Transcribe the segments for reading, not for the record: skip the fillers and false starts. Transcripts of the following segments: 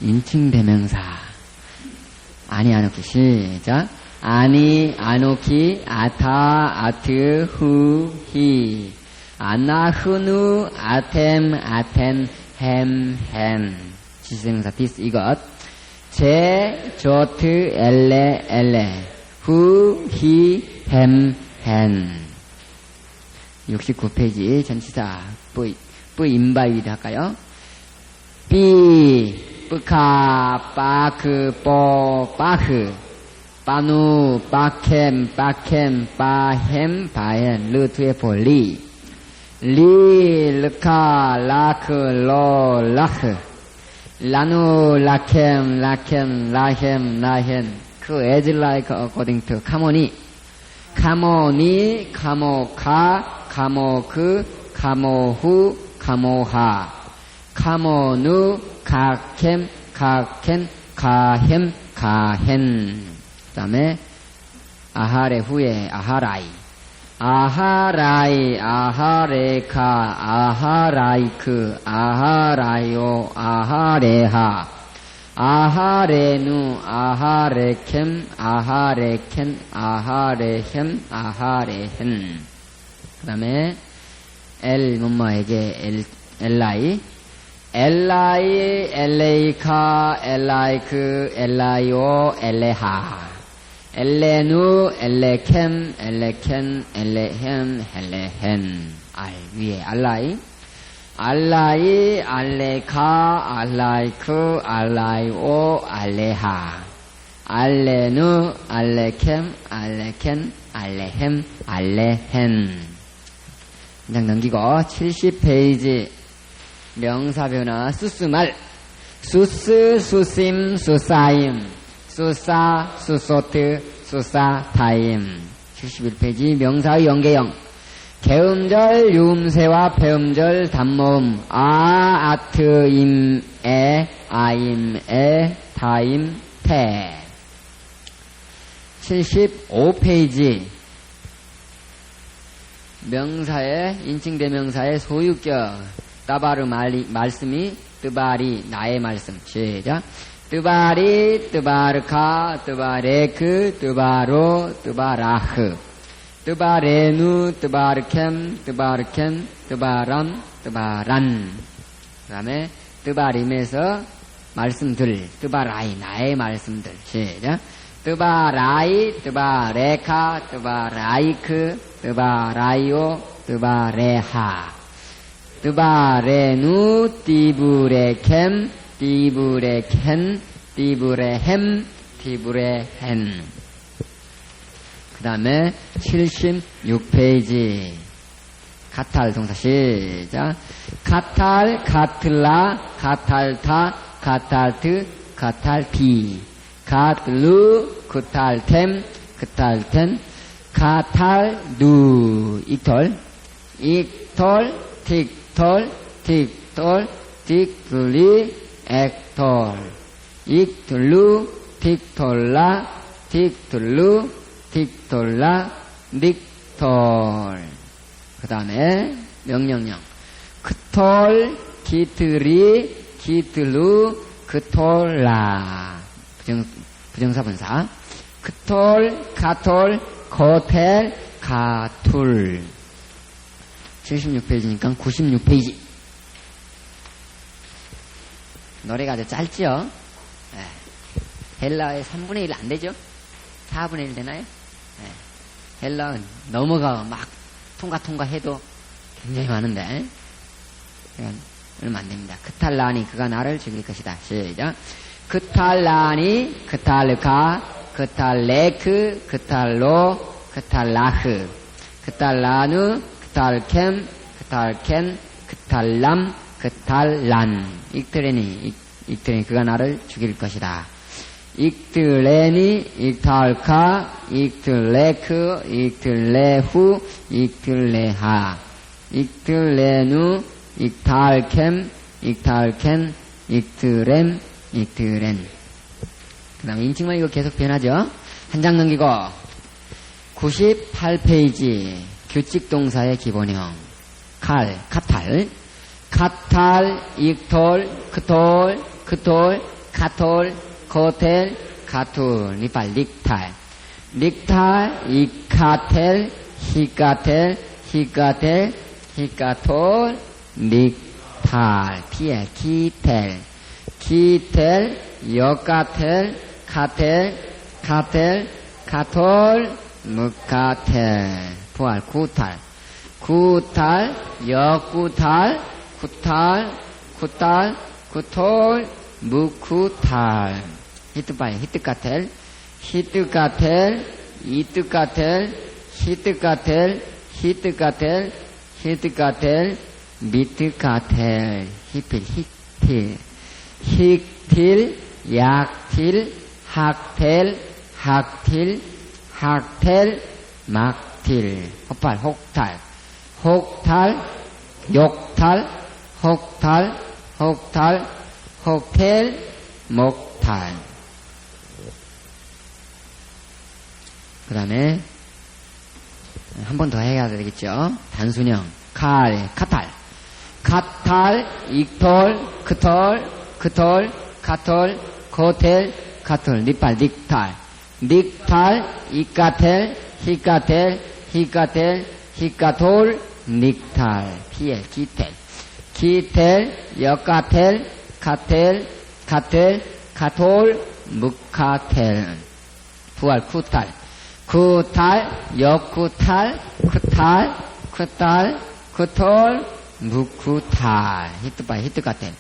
인칭대명사. 아니, 아노키. 시작. 아니, 아노키, 아타, 아트, 후, 히. 아나, 흐누, 아템, 아텐, 햄, 헨. 지시대명사 디스, 이것. 제, 조트, 엘레, 엘레. 후, 히, 햄, 헨. 69페이지 전치사 뿌인바위드 할까요? 삐, 뿌카, 빠크, 뽀, 빠흐, 빠누, 빠캠, 빠캠, 빠햄, 바헨, 르투에 볼리, 리, 르카, 라크, 로, 라흐, 라누, 라캠, 라캠, 라햄, 라헨, 그 as like according to 카모니, 카모니, 카모카, 카모그, 카모후, 카모하, 카모누, 카캠, 카켄, 카햄, 카헨. 그 다음에 아하레 후에 아하라이, 아하라이, 아하레카, 아하라이크, 아하라요, 아하레하, 아하레누, 아하레캠, 아하레켄, 아하레햄, 아하레헨. 그 다음에 엘 뭐뭐에게 엘라이, 엘라이, 엘레이카, 엘라이크, 엘라이오, 엘레하, 엘레누, 엘레캠, 엘레켄, 엘레햄, 엘레헨. 알 위에 알라이, 알라이, 알레카, 알라이크, 알라이오, 알레하, 알레누, 알레캠, 알레켄, 알레햄, 알레헨. 그냥 넘기고 70페이지 명사변화 수스말. 수스, 수심, 수사임, 수사, 수소트, 수사타임. 71페이지 명사의 연계형. 개음절, 유음새와 배음절, 단모음. 아, 아트, 임, 에, 아임, 에, 타임, 태. 75페이지 명사의, 인칭대명사의 소유격. 따바르 말씀이 뜨바리, 나의 말씀. 시작. 뜨바리, 뜨바르카, 뜨바레크, 뜨바로, 뜨바라흐. 뜨바레누, 뜨바르캠, 뜨바르켄, 뜨바람, 뜨바란. 그 다음에 뜨바림에서 말씀들. 뜨바라이, 나의 말씀들. 시작. 뜨바라이, 뜨바레카, 뜨바라이크, 뜨바라이오, 뜨바레하. 뜨바레누, 띠브레캠, 띠브레켄, 띠브레햄, 띠브레헨. 그 다음에 76페이지 가탈 동사. 시작. 가탈, 가틀라, 가탈타, 가탈트, 가탈피. 가틀루, 그탈템, 그탈텐, 가탈누. 익톨, 익톨, 틱톨, 틱톨, 틱툴리, 액톨. 익툴루, 틱톨라, 틱툴루, 틱톨라, 닉톨. 그 다음에 명령형. 크톨, 기트리, 기틀루, 크톨라. 부정사분사. 크톨, 가톨, 코텔, 가툴. 76페이지니까 96페이지. 노래가 아주 짧지요? 네. 헬라의 3분의 1 안 되죠? 4분의 1 되나요? 네. 헬라는 넘어가 막 통과 해도 굉장히 많은데 얼마 안 됩니다. 크탈라니 그가 나를 죽일 것이다. 시작. 크탈라니 크탈르카 크탈레크 크탈로 크탈라흐 크탈라누 크탈캠 크탈켄 크탈람 크탈란. 익트레니 그가 나를 죽일 것이다. 익틀레니 익탈카 익틀레크 익틀레후 익틀레하 익틀레누 익탈캠 익탈켄 익트렘 익트렌. 그 다음에 인칭만 이거 계속 변하죠. 한 장 넘기고 98페이지 규칙동사의 기본형. 카탈, 익톨, 크톨, 크톨, 카톨, 코텔, 카툴, 니팔, 닉탈. 닉탈, 이카텔, 히카텔, 히카텔, 히카톨, 닉탈. 피엘, 키텔. 키텔, 여카텔, 카텔, 카텔, 카톨, 무카텔. 부활, 구탈. 구탈, 여구탈, 구탈, 구탈, 구톨, 무구탈. 히트바이, 히트카텔, 히트카텔, 이트카텔, 히트카텔, 히트카텔, 히트카텔, 미트카텔, 히필, 히틸, 히틸, 약틸, 학텔, 학틸, 학텔, 막틸, 혹발, 혹탈, 혹탈, 욕탈, 혹탈, 혹탈, 혹텔, 목탈. 그 다음에 한 번 더 해야 되겠죠. 단순형 칼, 카탈, 카탈, 익톨, 크톨, 크톨, 카톨, 코텔, 카톨, 니팔, 닉탈, 닉탈, 이카텔, 히카텔, 히카텔, 히카톨, 닉탈. 피엘, 기텔, 기텔, 여카텔, 카텔, 카텔, 카톨, 무카텔. 부활, 쿠탈, 쿠탈, 여쿠탈, 쿠탈, 쿠탈, 쿠톨, 무쿠탈. 히트바이, 히트카텔,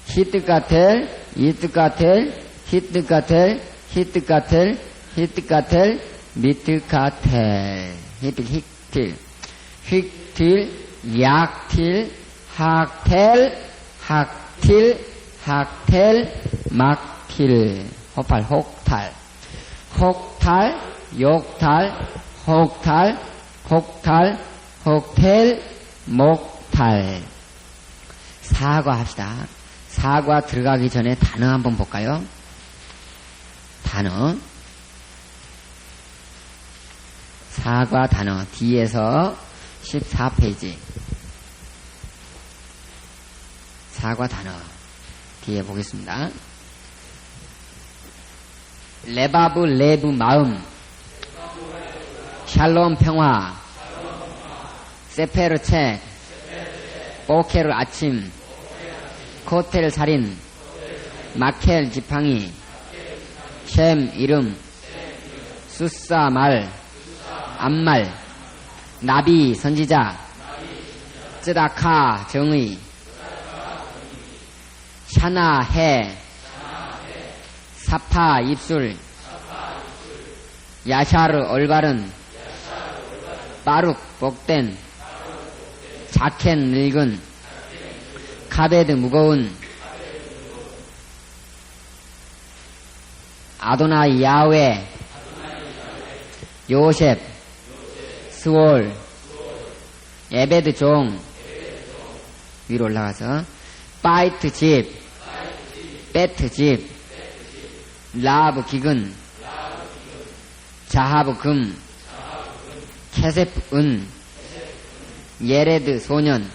히트카텔, 이트카텔, 히트카텔, 히트카텔, 히트카텔, 미트카텔. 히필, 힉틸, 힉틸, 약틸, 학텔, 학틸, 학텔, 막틸. 호팔, 혹탈, 혹탈, 욕탈, 혹탈, 혹탈, 혹텔, 목탈. 사과 합시다. 사과 들어가기 전에 단어 한번 볼까요? 단어. 사과 단어 뒤에서 14페이지. 사과 단어 뒤에 보겠습니다. 레바브, 레브, 마음, 샬롬, 평화, 세페르, 책, 보케르, 아침, 코텔, 살인, 마켈, 지팡이, 셈, 이름, 수사, 말, 암말, 나비, 선지자, 쯔다카, 정의, 샤나, 해, 사파, 입술, 야샤르, 올바른, 바룩, 복된, 자켓, 늙은, 카베드, 무거운, 아도나, 야훼, 요셉, 스월, 에베드, 종, 위로 올라가서 파이트, 집, 배트, 집, 라브, 기근, 자하브, 금, 케세프, 은, 예레드, 소년.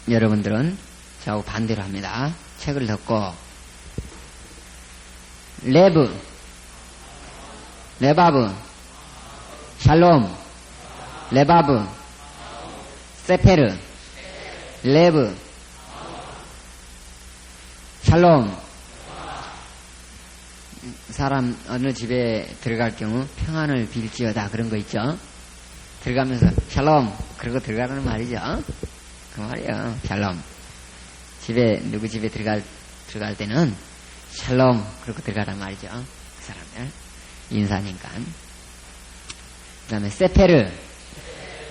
여러분들은 저하고 반대로 합니다. 책을 덮고 레브, 레바브, 샬롬, 레바브, 세페르, 레브, 샬롬. 사람 어느 집에 들어갈 경우 평안을 빌지어다 그런 거 있죠. 들어가면서 샬롬 그러고 들어가라는 말이죠. 그 말이에요. 샬롬. 집에 누구 집에 들어갈 때는 샬롬 그러고 들어가란 말이죠. 그 사람들 인사니까. 그 다음에 세페르,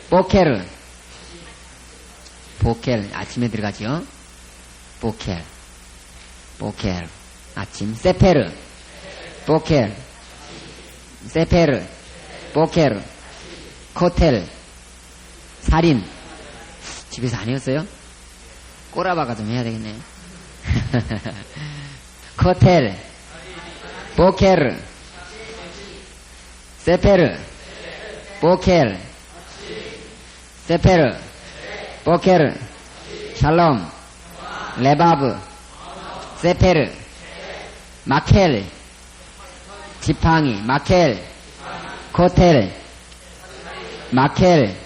보케르, 보켈 아침에 들어가죠. 보켈, 보켈 아침. 세페르, 보켈, 세페르, 보케르, 코텔, 살인. 집에서 아니었어요? 꼬라박아 좀 해야 되겠네. 코텔, 보케르, 세페르, 보켈, 세페르, 보케르, 샬롬, 레바브, 세페르, 마켈, 지팡이, 마켈, 코텔, 마켈,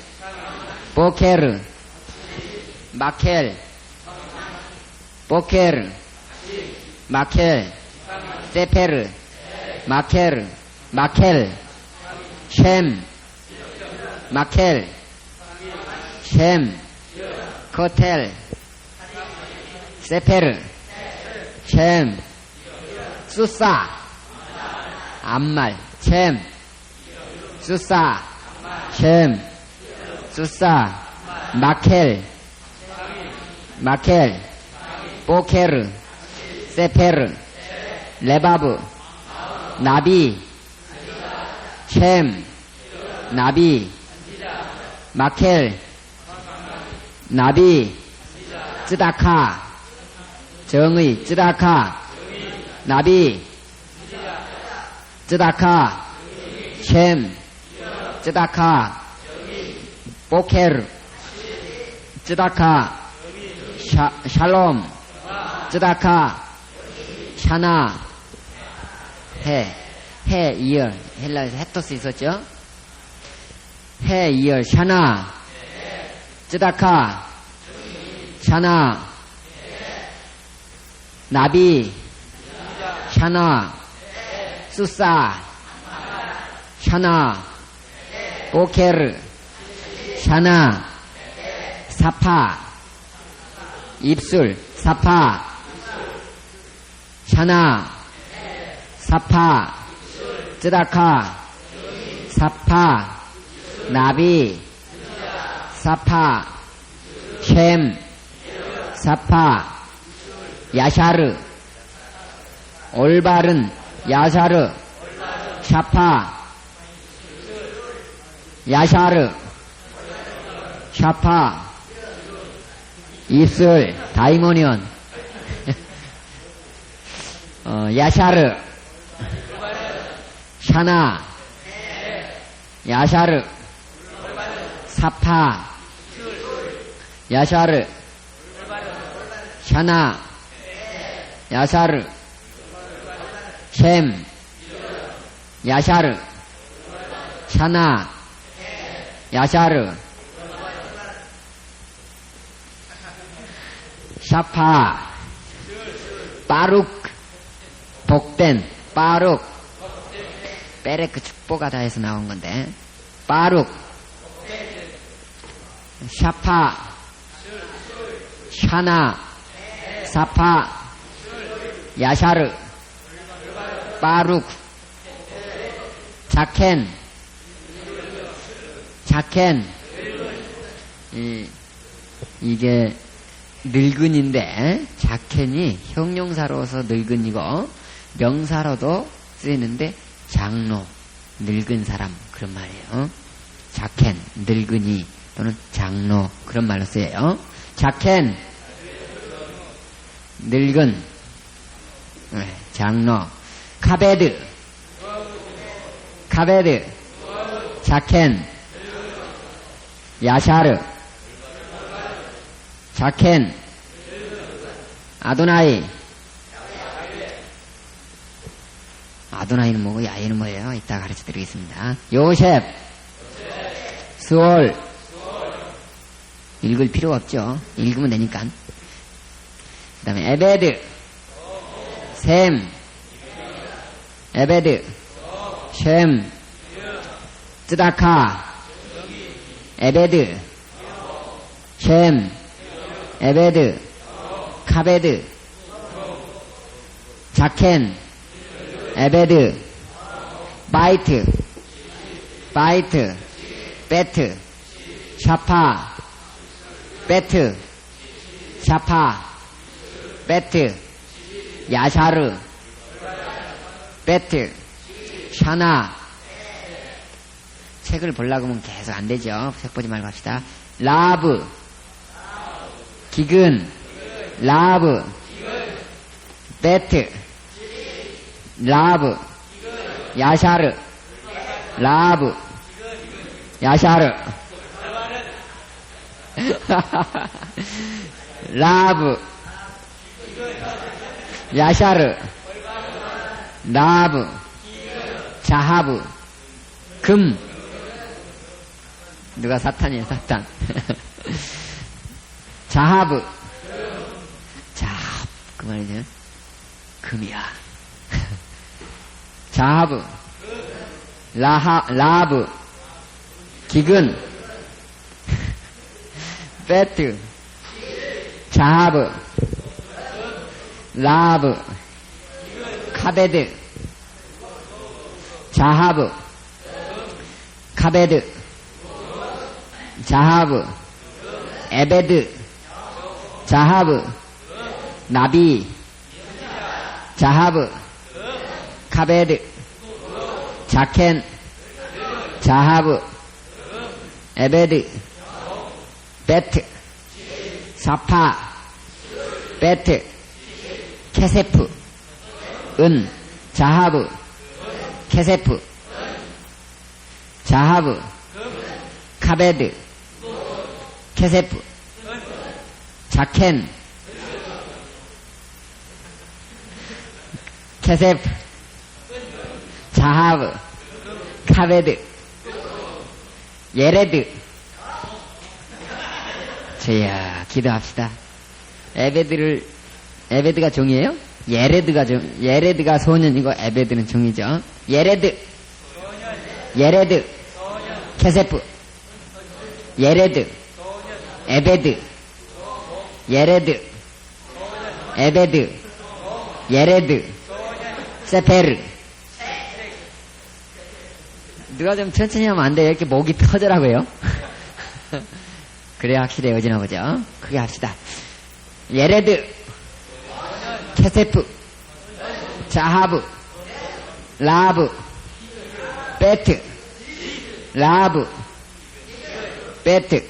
보케르, 마켈, 보케르, 마켈, 세페르, 마켈, 마켈, 셈, 마켈, 셈, 코텔, 세페르, 셈, 수사, 암말, 셈, 수사, 셈, 수사, 마켈, 마켈, 보케르, 세페르, 레바브, 나비, 셈, 나비, 마켈, 나비, 쯔다카, 정의, 쯔다카, 나비, 쯔다카, 셈, 쯔다카, 보케르, 쯔다카, 샬롬, 쯔다카, 샤나, 해, 이열. 헬라에서 헤토스 있었죠? 해, 이열, 샤나, 쯔다카, 샤나, 나비, 샤나, 수사, 샤나, 보케르, 샤나, 사파, 입술, 사파, 샤나, 사파, 쯔다카, 사파, 나비, 사파, 셈, 사파, 야샤르, 올바른, 야샤르, 샤파, 야샤르, 샤파, 입술, 다이모니온, 야샤르, 샤나, 야샤르, 사파, 야샤르, 샤나, 야샤르, 셈, 야샤르, 샤나, 야샤르, 샤파, 바룩, 복된, 바룩, 베레크 축복하다에서 나온 건데, 바룩, 샤파, 샤나, 사파, 야샤르, 바룩, 자켄, 이게 늙은인데, 자켄이 형용사로서 늙은이고, 명사로도 쓰이는데, 장로, 늙은 사람, 그런 말이에요. 자켄, 늙은이, 또는 장로, 그런 말로 쓰여요. 자켄, 늙은, 장로, 카베드, 자켄, 야샤르, 자켄, 아도나이, 아도나이는 뭐고 야이는 뭐예요? 이따 가르쳐 드리겠습니다. 요셉, 스올, 읽을 필요가 없죠. 읽으면 되니까. 그 다음에 에베드, 셈, 에베드, 셈, 쯔다카, 에베드, 셈, 에베드, 카베드, 자켄, 에베드, 바이트, 베트, 샤파, 베트, 샤파, 베트, 야샤르, 베트, 샤나. 책을 보려고 하면 계속 안 되죠. 책 보지 말고 합시다. 라브, 기근, 라브, 베트, 라브, 야샤르, 라브, 야샤르, 라브, 야샤르, 라브, 자하브, 금. 누가 사탄이에요, 사탄. 자하브. 자합, 그 말이죠. 금이야. 자하브, 라브, 기근, 배트, 자하브, 라브, 카베드, 자하브, 카베드, 자하브, 에베드, 자하브, 나비, 자하브, 카베드, 자켄, 자하브, 에베드, 베트, 사파, 베트, 케세프, 은, 자하브, 케세프, 자하브, 카베드, 케세프, 자켄, 케세프, 자하브, 카베드, 예레드. 저야, 기도합시다. 에베드가 종이에요? 예레드가 소년이고, 에베드는 종이죠. 예레드, 케세프, 예레드, 에베드, 예레드, 에베드, 예레드, 세페르. 누가 좀 천천히 하면 안 돼요? 이렇게 목이 터져라고요? 그래야 확실히 어지나 보죠? 크게 합시다. 예레드, 케세프, 자하브, 라브, 베트, 라브, 베트,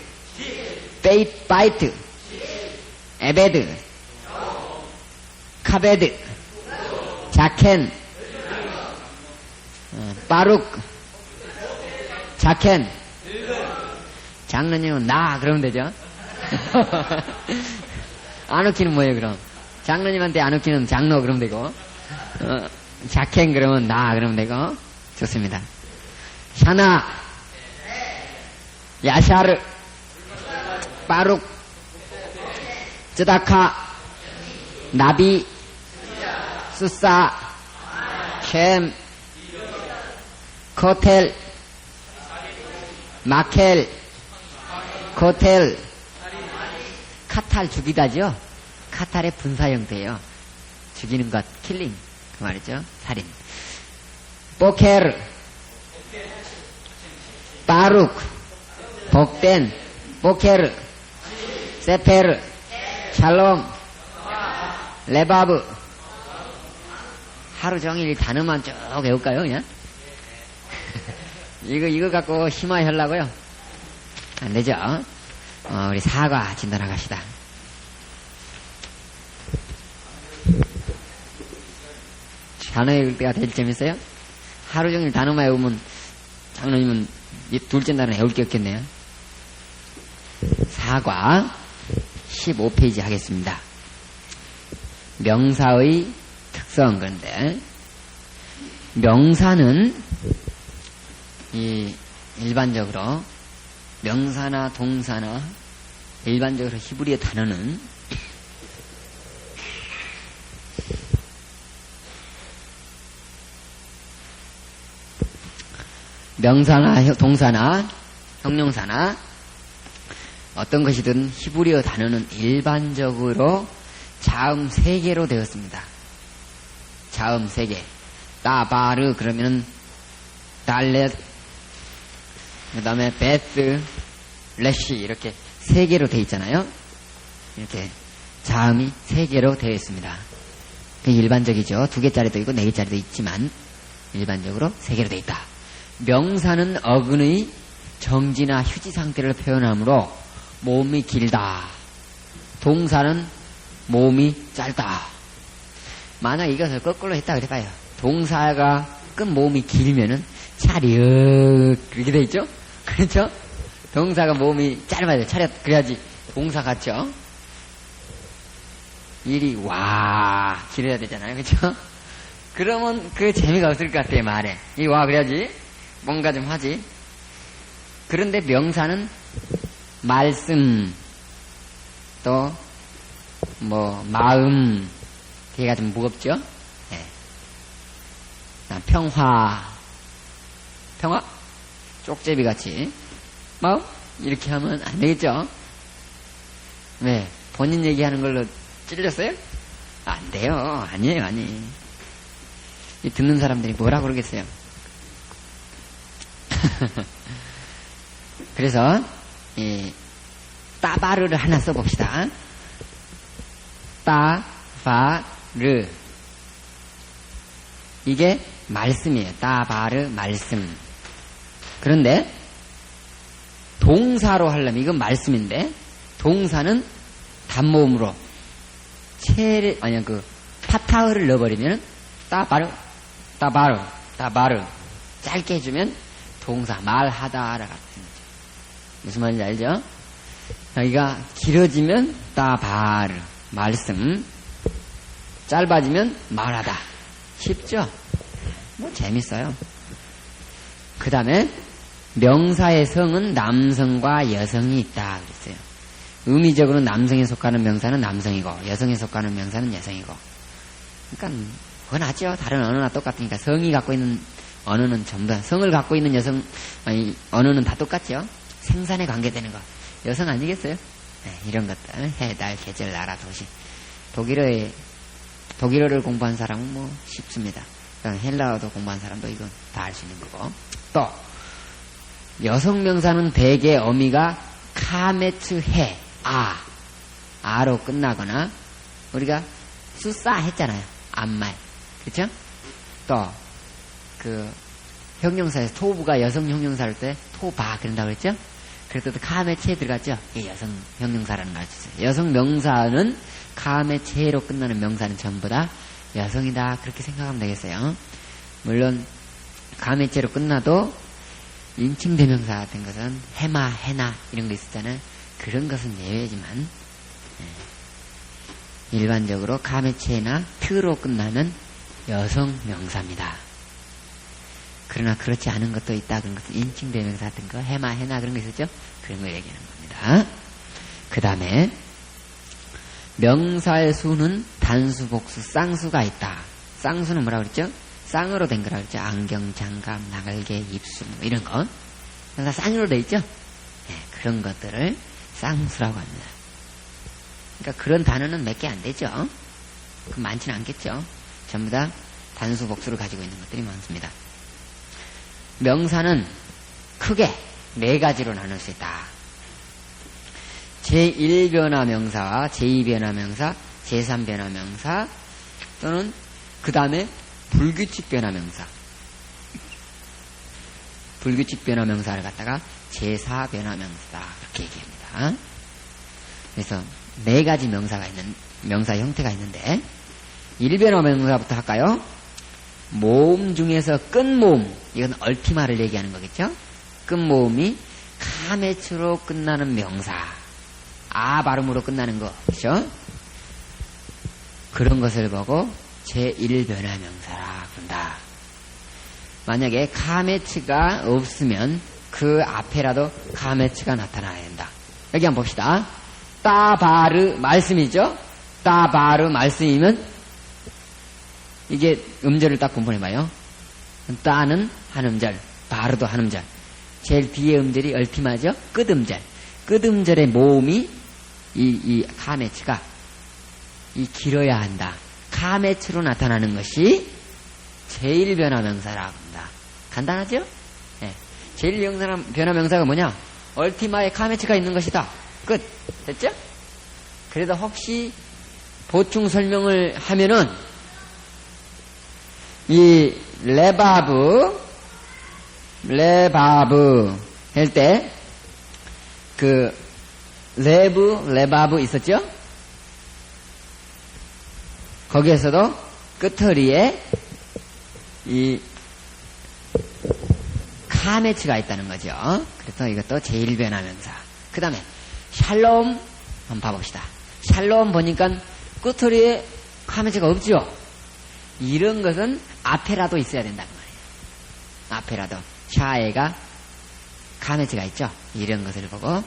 바이트, 에베드, 카베드, 자켄, 바룩, 자켄. 장로님은 나 그러면 되죠? 아누키는 뭐예요 그럼? 장로님한테 아누키는 장로 그러면 되고, 자켄 그러면 나 그러면 되고. 좋습니다. 샤나, 야샤르, 바룩, 쯔다카, 나비, 수사, 켐, 코텔, 마켈, 코텔, 카탈 죽이다죠? 카탈의 분사 형태예요. 죽이는 것, 킬링. 그 말이죠. 살인. 보케르, 바룩, 복된, 보케르, 세페르, 샬롬, 레바브. 하루 종일 단어만 쭉 외울까요, 그냥? 이거 갖고 심화하려고요? 안 되죠? 우리 사과 진단하고 갑시다. 단어 외울 때가 제일 재밌어요? 하루 종일 단어만 외우면 장로님은 둘째 단어 외울 게 없겠네요. 사과 15페이지 하겠습니다. 명사의 특성. 그런데 명사는 일반적으로 명사나 동사나 일반적으로 히브리어 단어는 명사나 동사나 형용사나 어떤 것이든 히브리어 단어는 일반적으로 자음 3개로 되었습니다. 자음 3개. 따바르 그러면은 달렛, 그 다음에 베스, 레시 이렇게 3개로 되어 있잖아요. 이렇게 자음이 3개로 되어 있습니다. 그게 일반적이죠. 2개짜리도 있고 4개짜리도 있지만 일반적으로 3개로 되어 있다. 명사는 어근의 정지나 휴지 상태를 표현하므로 몸이 길다. 동사는 몸이 짧다. 만약 이것을 거꾸로 했다 그래봐요. 동사가 끝 몸이 길면은 차렷 그렇게 돼 있죠? 그렇죠? 동사가 몸이 짧아요. 차렷 그래야지 동사 같죠? 일이 와 길어야 되잖아요. 그렇죠? 그러면 그 재미가 없을 것 같아요. 말에 이 와 그래야지 뭔가 좀 하지. 그런데 명사는 말씀 또 뭐 마음 걔가 좀 무겁죠. 네. 평화 쪽제비 같이 마음 이렇게 하면 안 되겠죠. 왜 본인 얘기하는 걸로 찔렸어요? 안 돼요. 아니에요. 이 듣는 사람들이 뭐라 그러겠어요. 그래서 이 따바르를 하나 써봅시다. 따바르 이게 말씀이에요. 따바르 말씀. 그런데 동사로 하려면 이건 말씀인데 동사는 단모음으로 파타흐를 넣어버리면 따바르 짧게 해주면 동사 말하다라 같은 거죠. 무슨 말인지 알죠? 여기가 길어지면 따바르 말씀, 짧아지면 말하다. 쉽죠? 뭐 재밌어요. 그 다음에 명사의 성은 남성과 여성이 있다 그랬어요. 의미적으로 남성에 속하는 명사는 남성이고 여성에 속하는 명사는 여성이고. 그러니까 그건 하죠. 다른 언어나 똑같으니까 성이 갖고 있는 언어는 전부 다 성을 갖고 있는 언어는 다 똑같죠. 생산에 관계되는 거 여성 아니겠어요? 네, 이런 것들 해, 달, 계절, 나라, 도시. 독일어를 공부한 사람은 뭐 쉽습니다. 헬라어도 공부한 사람도 이건 다 알 수 있는 거고. 또 여성 명사는 대개 어미가 카메츠 해 아로 끝나거나 우리가 수싸 했잖아요. 암말 그렇죠? 또 그 형용사에서 토부가 여성 형용사 할 때 토바 그런다고 그랬죠? 그래서 또 카메체에 들어갔죠. 이게 여성 형용사라는 걸 알려주세요. 여성 명사는 카메체로 끝나는 명사는 전부 다 여성이다 그렇게 생각하면 되겠어요. 물론 카메체로 끝나도 인칭대명사 같은 것은 해마, 해나 이런 거 있었잖아요. 그런 것은 예외지만 일반적으로 카메체나 트로 끝나면 여성 명사입니다. 그러나 그렇지 않은 것도 있다. 그런 것은 인칭대명사 같은 거 해마, 해나 그런 거 있었죠. 그런 걸 얘기하는 겁니다. 그 다음에 명사의 수는 단수, 복수, 쌍수가 있다. 쌍수는 뭐라고 그랬죠? 쌍으로 된 거라고 그랬죠. 안경, 장갑, 나갈개, 입술 뭐 이런 거. 다 쌍으로 돼 있죠? 네, 그런 것들을 쌍수라고 합니다. 그러니까 그런 단어는 몇 개 안 되죠? 그 많지는 않겠죠? 전부 다 단수, 복수를 가지고 있는 것들이 많습니다. 명사는 크게 4가지로 나눌 수 있다. 제1변화 명사와 제2변화 명사, 제3변화 명사 또는 그 다음에 불규칙 변화 명사. 불규칙 변화 명사를 갖다가 제4 변화 명사다 그렇게 얘기합니다. 그래서 4가지 명사 형태가 있는데 1변화 명사부터 할까요? 모음 중에서 끝모음, 이건 얼티마를 얘기하는 거겠죠? 끝모음이 카메츠로 끝나는 명사, 아 발음으로 끝나는 거, 그렇죠? 그런 것을 보고 제1변화 명사라 부른다. 만약에 카메츠가 없으면 그 앞에라도 카메츠가 나타나야 된다. 여기 한번 봅시다. 따바르 말씀이죠? 따바르 말씀이면 이게 음절을 딱 분분해봐요. 따는 한음절, 바르도 한음절. 제일 뒤에 음절이 얼티마죠? 끝음절. 끝음절의 모음이 이 카메츠가 길어야 한다. 카메츠로 나타나는 것이 제1변화명사라고 합니다. 간단하죠? 네. 제1변화명사가 뭐냐? 얼티마에 카메츠가 있는 것이다. 끝. 됐죠? 그래도 혹시 보충 설명을 하면은 이 레바브 할 때 그 레바브 있었죠? 거기에서도 끝허리에 이 카메츠가 있다는 거죠. 그래서 이것도 제1변화명사. 그 다음에 샬롬 한번 봐봅시다. 샬롬 보니까 꼬투리에 카메체가 없죠. 이런 것은 앞에라도 있어야 된다는 말이에요. 앞에라도 샤에가 카메체가 있죠. 이런 것을 보고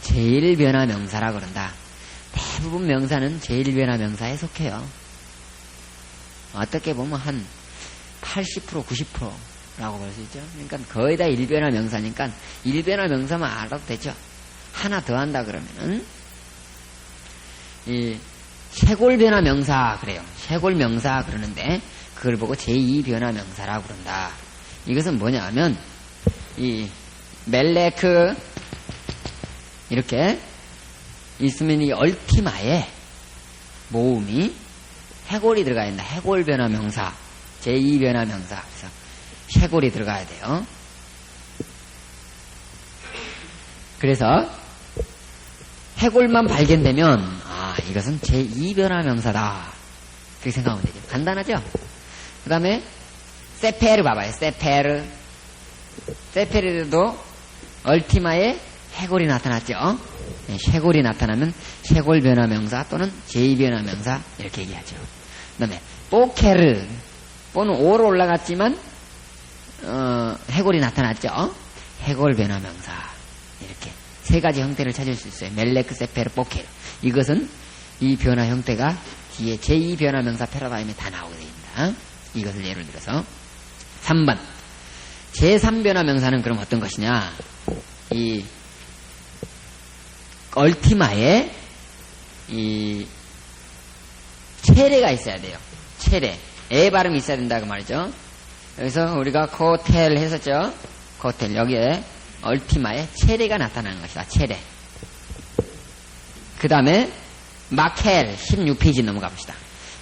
제일변화 명사라고 그런다. 대부분 명사는 제일변화 명사에 속해요. 어떻게 보면 한 80%, 90%라고 볼 수 있죠. 그러니까 거의 다 일변화 명사니까 일변화 명사만 알아도 되죠. 하나 더 한다 그러면은 이 쇄골변화 명사 그래요. 쇄골 명사 그러는데 그걸 보고 제2변화 명사라고 그런다. 이것은 뭐냐 하면 이 멜레크 이렇게 있으면 이 얼티마에 모음이 해골이 들어가야 된다. 해골변화 명사 제2변화 명사. 그래서 쇄골이 들어가야 돼요. 그래서 해골만 발견되면 이것은 제2변화 명사다. 그렇게 생각하면 되죠. 간단하죠? 그 다음에 세페르 봐봐요. 세페르도 얼티마에 해골이 나타났죠. 쇄골이 나타나면 쇄골변화 명사 또는 제2변화 명사 이렇게 얘기하죠. 그 다음에 뽀케르 뽀는 오로 올라갔지만 해골이 나타났죠. 해골변화 명사 이렇게 세 가지 형태를 찾을 수 있어요. 멜레크, 세페르, 뽀케르. 이것은 이 변화 형태가 뒤에 제2변화 명사 패러다임에 다 나오게 됩니다. 이것을 예를 들어서 3번 제3변화 명사는 그럼 어떤 것이냐. 이 얼티마에 이 체레가 있어야 돼요. 체레. 에 발음이 있어야 된다고 말이죠. 여기서 우리가 코텔 했었죠. 코텔. 여기에 얼티마에 체레가 나타나는 것이다. 체레. 그 다음에 마켈 16페이지 넘어가 봅시다.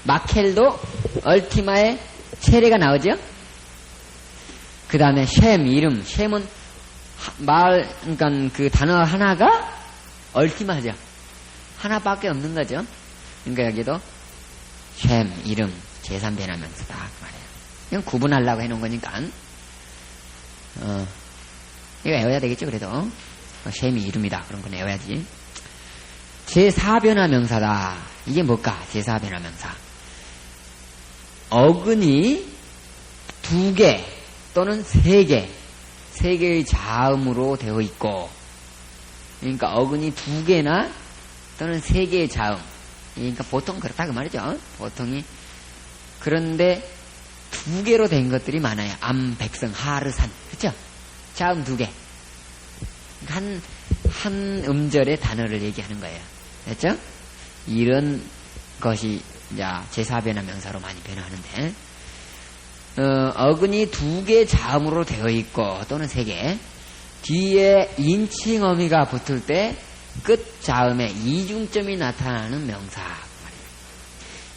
마켈도 얼티마에 체레가 나오죠. 그 다음에 셈 이름. 셈은 말 그러니까 그 단어 하나가 얼티마죠. 하나밖에 없는 거죠. 그러니까 여기도 셈 이름 제3변화 명사다 그 말이에요. 이건 구분하려고 해놓은 거니까 이거 외워야 되겠죠. 그래도 셈이 이름이다 그런 건 외워야지. 제4변화 명사다. 이게 뭘까? 제4변화 명사. 어근이 2개 또는 3개 3개의 자음으로 되어 있고, 그러니까 어근이 2개나 또는 3개의 자음. 그러니까 보통 그렇다 그 말이죠. 보통이. 그런데 2개로 된 것들이 많아요. 암, 백성, 하르, 산. 그렇죠? 자음 2개. 한 음절의 단어를 얘기하는 거예요. 됐죠? 이런 것이 이제 제4변화 명사로 많이 변화하는데, 어근이 2개 자음으로 되어 있고 또는 3개 뒤에 인칭어미가 붙을 때 끝 자음에 이중점이 나타나는 명사 말이에요.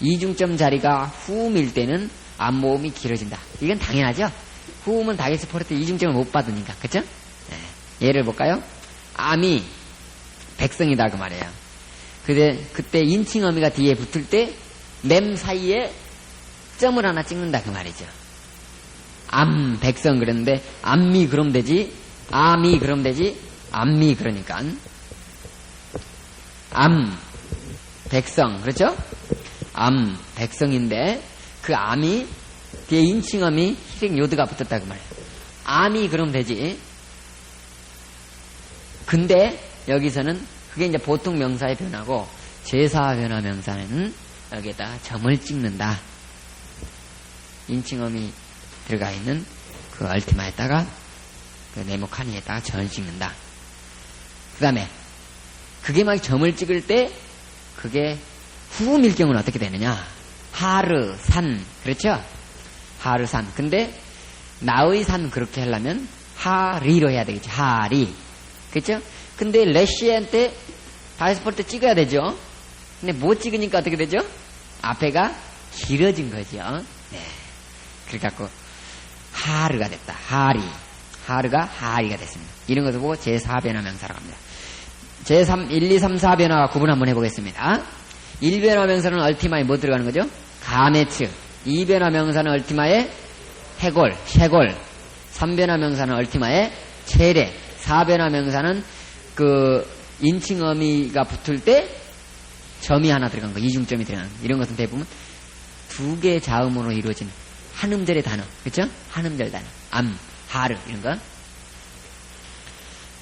이중점 자리가 후음일 때는 앞모음이 길어진다. 이건 당연하죠. 후음은 다이스 포르테 이중점을 못 받으니까. 그쵸? 네. 예를 볼까요? 암이 백성이다 그 말이에요. 그때 인칭어미가 뒤에 붙을 때 맴 사이에 점을 하나 찍는다 그 말이죠. 암, 백성 그랬는데 암미 그럼 되지, 암이 그럼 되지, 암미 그러니까 암, 백성 그렇죠? 암, 백성인데 그 암이 뒤에 인칭어미 히렉 요드가 붙었다 그 말이에요. 암이 그럼 되지. 근데 여기서는 그게 이제 보통 명사의 변화고 제4변화 명사는 여기에다 점을 찍는다. 인칭어미 들어가 있는 그 얼티마에다가 그 네모칸이에다가 점을 찍는다. 그 다음에 그게 막 점을 찍을 때 그게 후음일 경우는 어떻게 되느냐. 하르, 산 그렇죠? 하르, 산. 근데 나의 산 그렇게 하려면 하리로 해야 되겠죠. 하리 그렇죠? 근데 레시한테 다이스폴 때 찍어야 되죠. 근데 못 찍으니까 어떻게 되죠? 앞에가 길어진 거죠. 네. 그래갖고 하르가 됐다. 하리. 하르가 하리가 됐습니다. 이런 것을 보고 제4변화 명사라고 합니다. 제3, 1, 2, 3, 4변화 구분 한번 해보겠습니다. 1변화 명사는 얼티마에 뭐 들어가는 거죠? 가메츠. 2변화 명사는 얼티마에 해골, 쇄골. 3변화 명사는 얼티마에 체레. 4변화 명사는 그 인칭어미가 붙을 때 점이 하나 들어간 거, 이중점이 들어간 거, 이런 것은 대부분 두 개의 자음으로 이루어진 한 음절의 단어, 그렇죠? 한 음절 단어, 암, 하르 이런 거.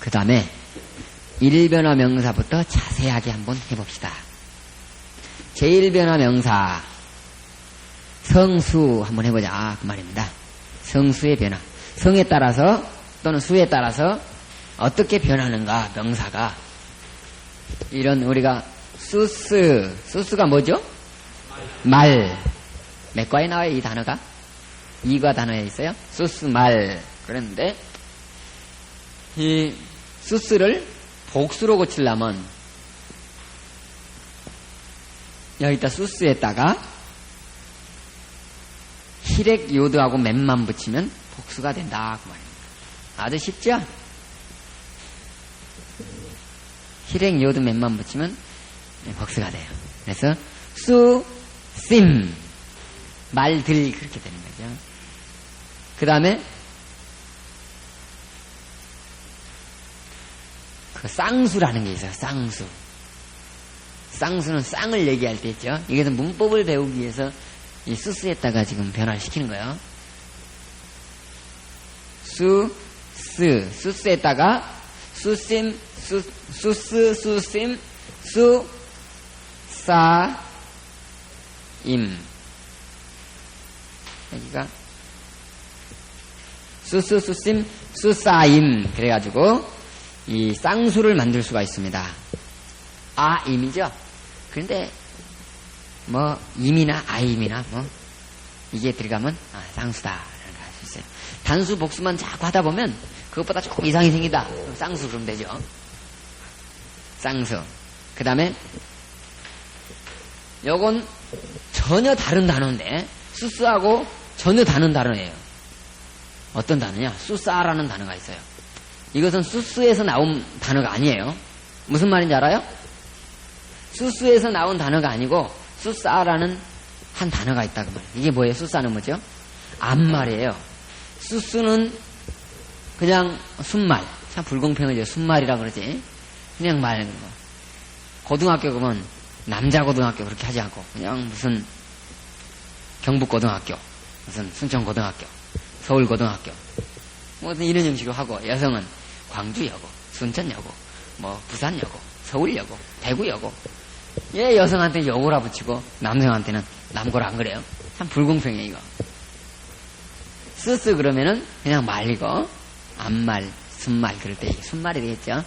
그 다음에 일변화 명사부터 자세하게 한번 해봅시다. 제1변화 명사 성수 한번 해보자 그 말입니다. 성수의 변화, 성에 따라서 또는 수에 따라서 어떻게 변하는가 명사가. 이런 우리가 수스가 뭐죠? 말. 몇 과에 나와요 이 단어가? 2과 단어에 있어요. 수스 말. 그랬는데 이 수스를 복수로 고치려면 여기다 수스에다가 히렉 요드하고 맴만 붙이면 복수가 된다 그 말입니다. 아주 쉽죠? 히렉 요드 맴만 붙이면 복수가 돼요. 그래서 수, 심 말들 그렇게 되는 거죠. 그 다음에 그 쌍수라는 게 있어요. 쌍수는 쌍을 얘기할 때 있죠. 이것은 문법을 배우기 위해서 이 수스에다가 지금 변화를 시키는 거예요. 수스에다가 수심, 수스, 수심, 수사, 임. 여기가 수스, 수심, 수사임. 그래가지고 이 쌍수를 만들 수가 있습니다. 임이죠. 그런데 뭐 임이나 아임이나 뭐 이게 들어가면 쌍수다라는 걸 알 수 있어요. 단수 복수만 자꾸 하다 보면 그것보다 조금 이상이 생긴다. 그럼 쌍수 그러면 되죠. 쌍수. 그 다음에 요건 전혀 다른 단어인데 수스하고 전혀 다른 단어예요. 어떤 단어냐? 수사라는 단어가 있어요. 이것은 수스에서 나온 단어가 아니에요. 무슨 말인지 알아요? 수스에서 나온 단어가 아니고 수사라는 한 단어가 있다고 말이에요. 이게 뭐예요? 수사는 뭐죠? 암말이에요. 수스는 그냥 순말. 참 불공평하죠. 순말이라고 그러지. 그냥 말하는 거. 고등학교 가면 남자 고등학교 그렇게 하지 않고 그냥 무슨 경북고등학교, 무슨 순천고등학교, 서울고등학교 무슨 이런 형식으로 하고, 여성은 광주여고, 순천여고, 뭐 부산여고, 서울여고, 대구여고. 예, 여성한테 여고라 붙이고 남성한테는 남고라 안 그래요? 참 불공평해 이거. 쓰쓰 그러면은 그냥 말이고, 암말, 순말 그럴 때 이게 순말이 되겠죠.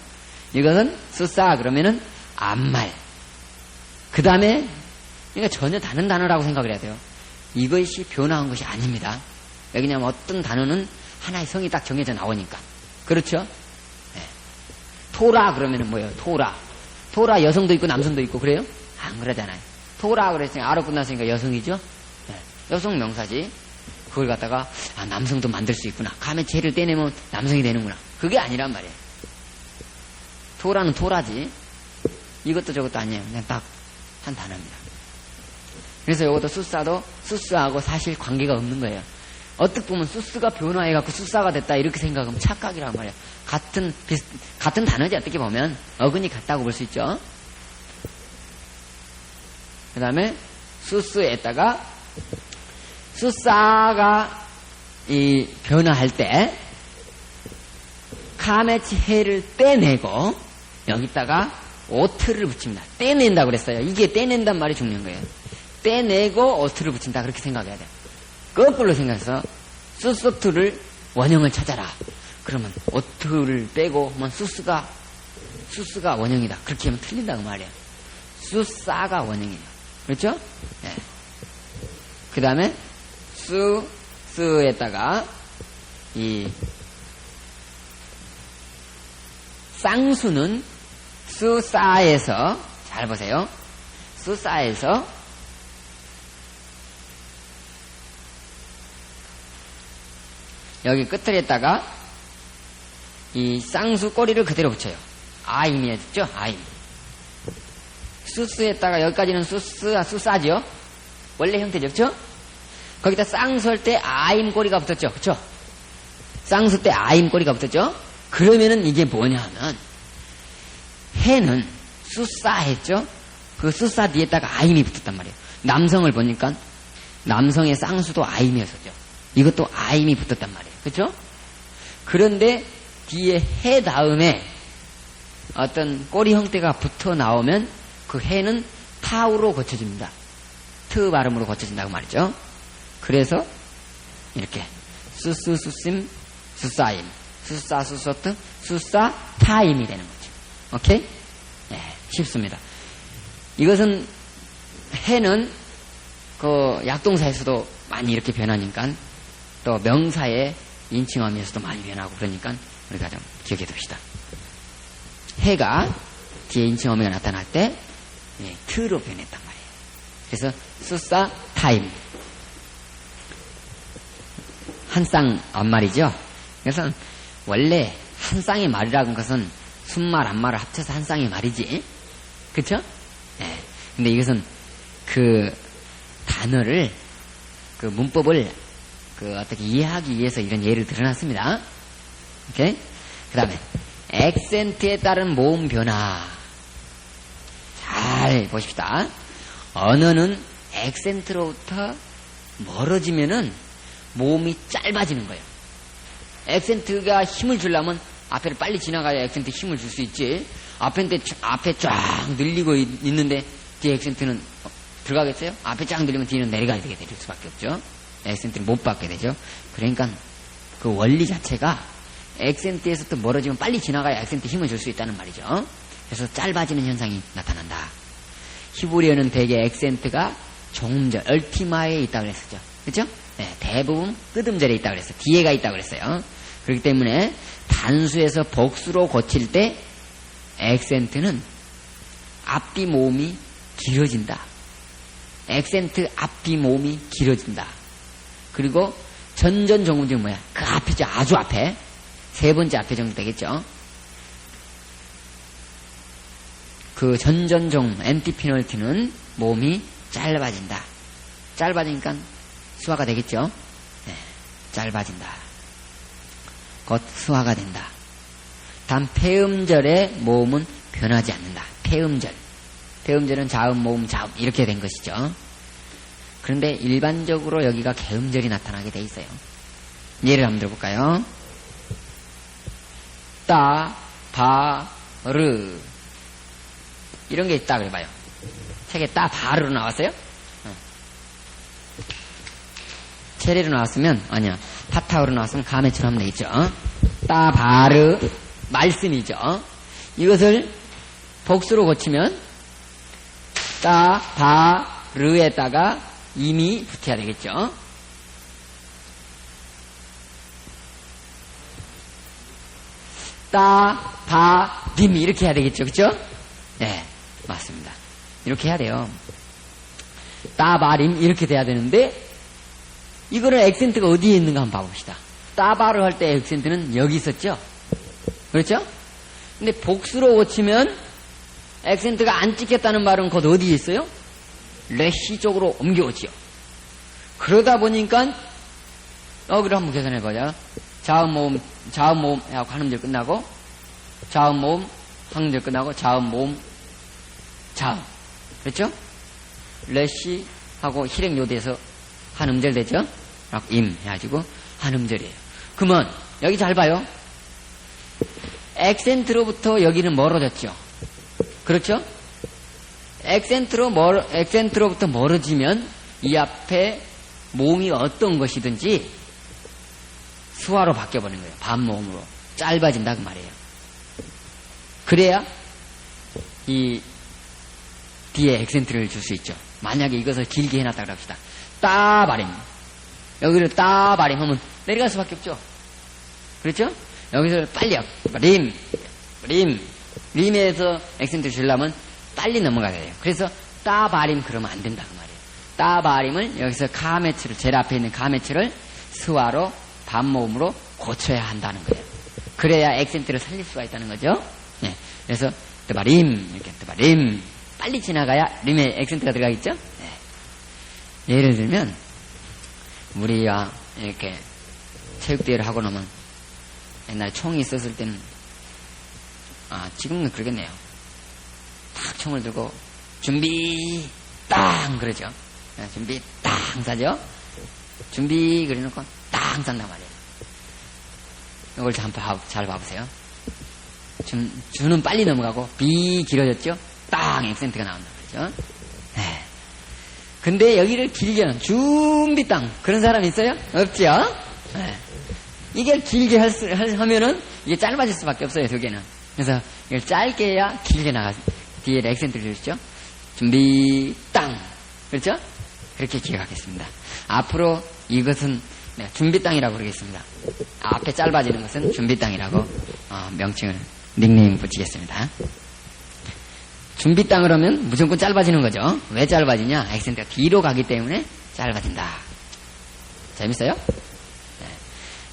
이것은 쓰싸 그러면은 암말. 그 다음에 이거 전혀 다른 단어라고 생각을 해야 돼요. 이것이 변화한 것이 아닙니다. 왜냐하면 어떤 단어는 하나의 성이 딱 정해져 나오니까. 그렇죠? 네. 토라 그러면은 뭐예요? 토라 여성도 있고 남성도 있고 그래요? 안 그러잖아요. 토라 그랬으니까 아로 끝났으니까 여성이죠? 네. 여성 명사지. 그걸 갖다가 남성도 만들 수 있구나. 감에 죄를 떼내면 남성이 되는구나. 그게 아니란 말이에요. 토라는 토라지. 이것도 저것도 아니에요. 그냥 딱 한 단어입니다. 그래서 이것도 수사도 수스하고 사실 관계가 없는 거예요. 어떻게 보면 수스가 변화해갖고 수사가 됐다 이렇게 생각하면 착각이란 말이에요. 같은 단어지 어떻게 보면 어근이 같다고 볼 수 있죠. 그 다음에 수스에다가 수사가 이 변화할 때 카메치해를 떼내고 여기다가 오트를 붙입니다. 떼낸다고 그랬어요. 이게 떼낸단 말이 중요한 거예요. 떼내고 오트를 붙인다 그렇게 생각해야 돼요. 거꾸로 생각해서 수소트를 원형을 찾아라. 그러면 오트를 빼고 뭐 수스가 원형이다. 그렇게 하면 틀린다고 말이에요. 수싸가 원형이에요. 그렇죠? 네. 그 다음에 수에다가 이 쌍수는 수싸에서 잘 보세요. 수싸에서 여기 끝을에다가 이 쌍수 꼬리를 그대로 붙여요. 아임이었죠? 아임. 수스에다가 여기까지는 수싸죠? 원래 형태죠? 거기다 쌍수할 때 아임 꼬리가 붙었죠? 그쵸? 쌍수 때 아임 꼬리가 붙었죠? 그러면은 이게 뭐냐 하면 해는 수싸 했죠? 그 수사 뒤에다가 아임이 붙었단 말이에요. 남성을 보니까 남성의 쌍수도 아임이었었죠. 이것도 아임이 붙었단 말이에요. 그렇죠? 그런데 뒤에 해 다음에 어떤 꼬리 형태가 붙어 나오면 그 해는 타우로 고쳐집니다. 트 발음으로 고쳐진다고 말이죠. 그래서 이렇게 수스 수심 수사임 수사 수소트 수사 타임이 되는 거죠. 오케이? 네, 쉽습니다. 이것은 해는 그 약동사에서도 많이 이렇게 변하니까 또 명사의 인칭어미에서도 많이 변하고 그러니까 우리가 좀 기억해 둡시다. 해가 뒤에 인칭어미가 나타날 때 트로 변했단 말이에요. 그래서 수사 타임 한 쌍 앞말이죠. 그래서 원래 한 쌍의 말이라는 것은 순말 앞말을 합쳐서 한 쌍의 말이지. 그쵸? 네. 근데 이것은 그 단어를 그 문법을 그 어떻게 이해하기 위해서 이런 예를 들어놨습니다. 오케이? 그 다음에 액센트에 따른 모음 변화. 잘 보십시다. 언어는 액센트로부터 멀어지면은 모음이 짧아지는 거예요. 액센트가 힘을 주려면 앞에를 빨리 지나가야 액센트 힘을 줄 수 있지. 앞에 쫙 늘리고 있는데 뒤에 액센트는 들어가겠어요? 앞에 쫙 늘리면 뒤는 내려가야 되게 될 수밖에 없죠. 액센트를 못 받게 되죠. 그러니까 그 원리 자체가 액센트에서 또 멀어지면 빨리 지나가야 액센트 힘을 줄 수 있다는 말이죠. 그래서 짧아지는 현상이 나타난다. 히브리어는 대개 액센트가 종음절, 얼티마에 있다고 그랬었죠. 그렇죠? 네, 대부분 끄듬절에 있다고 그랬어요. 뒤에가 있다고 그랬어요. 그렇기 때문에 단수에서 복수로 고칠 때 액센트는 앞뒤 모음이 길어진다. 액센트 앞뒤 모음이 길어진다. 그리고 전전 종음절은 뭐야? 그 앞이죠. 아주 앞에. 세 번째 앞에 정도 되겠죠. 그 전전종 엔티피널티는 모음이 짧아진다. 짧아지니까 수화가 되겠죠. 네, 짧아진다. 곧 수화가 된다. 단 폐음절의 모음은 변하지 않는다. 폐음절. 폐음절은 자음, 모음, 자음 이렇게 된 것이죠. 그런데 일반적으로 여기가 개음절이 나타나게 돼 있어요. 예를 한번 들어볼까요? 따, 바, 르 이런 게 있다 그래봐요. 책에 따, 바르로 나왔어요? 체리로 나왔으면 아니야. 파타우로 나왔으면 가메처럼 하면 되겠죠. 따, 바르 말씀이죠. 이것을 복수로 고치면 따, 바, 르에다가 임이 붙여야 되겠죠. 따, 바, 림 이렇게 해야 되겠죠. 그렇죠? 네, 맞습니다. 이렇게 해야 돼요. 따, 바, 림 이렇게 돼야 되는데 이거는 액센트가 어디에 있는가 한번 봐봅시다. 따, 바를 할 때 액센트는 여기 있었죠. 그렇죠? 근데 복수로 고치면 액센트가 안 찍혔다는 말은 곧 어디에 있어요? 레시 쪽으로 옮겨오지요. 그러다 보니까 여기를 한번 계산해보자. 자음 모음 하고 한음절 끝나고 자음 모음 한음절 끝나고 자음 모음 자음 그렇죠? 레시 하고 실행 요대에서 한음절 되죠? 임 해가지고 한음절이에요. 그러면 여기 잘 봐요. 액센트로부터 여기는 멀어졌죠. 그렇죠? 액센트로부터 멀어지면 이 앞에 모음이 어떤 것이든지 수화로 바뀌어버리는 거예요. 반모음으로. 짧아진다 그 말이에요. 그래야 이 뒤에 액센트를 줄 수 있죠. 만약에 이것을 길게 해놨다고 합시다. 따바림. 여기를 따바림 하면 내려갈 수밖에 없죠. 그렇죠? 여기서 빨리요. 림에서 액센트를 주려면 빨리 넘어가야 돼요. 그래서 따바림 그러면 안 된다 그 말이에요. 따바림을 여기서 가메츠를 제일 앞에 있는 가메츠를 스와로 반모음으로 고쳐야 한다는 거예요. 그래야 액센트를 살릴 수가 있다는 거죠. 네. 그래서 뜨바림 이렇게 뜨바림 빨리 지나가야 림에 액센트가 들어가겠죠. 네. 예를 들면 우리가 이렇게 체육대회를 하고 나면 옛날에 총이 있었을 때는 지금은 그러겠네요. 딱 총을 들고 준비 땅 그러죠. 준비 땅 싸죠. 준비 그래놓고 땅 싼단 말이에요. 이걸 잘 봐보세요. 주는 빨리 넘어가고 비 길어졌죠. 땅 액센트가 나온단 말이죠. 네. 근데 여기를 길게 준비 땅 그런 사람 있어요? 없죠. 네. 이게 길게 하면은 이게 짧아질 수밖에 없어요. 두 개는. 그래서 이걸 짧게 해야 길게 나가. 뒤에 액센트를 주시죠. 준비 땅 그렇죠? 그렇게 기억하겠습니다. 앞으로 이것은 준비 땅이라고 그러겠습니다. 앞에 짧아지는 것은 준비 땅이라고 명칭을 닉네임 붙이겠습니다. 준비 땅 그러면 무조건 짧아지는 거죠. 왜 짧아지냐? 액센트가 뒤로 가기 때문에 짧아진다. 재밌어요? 네.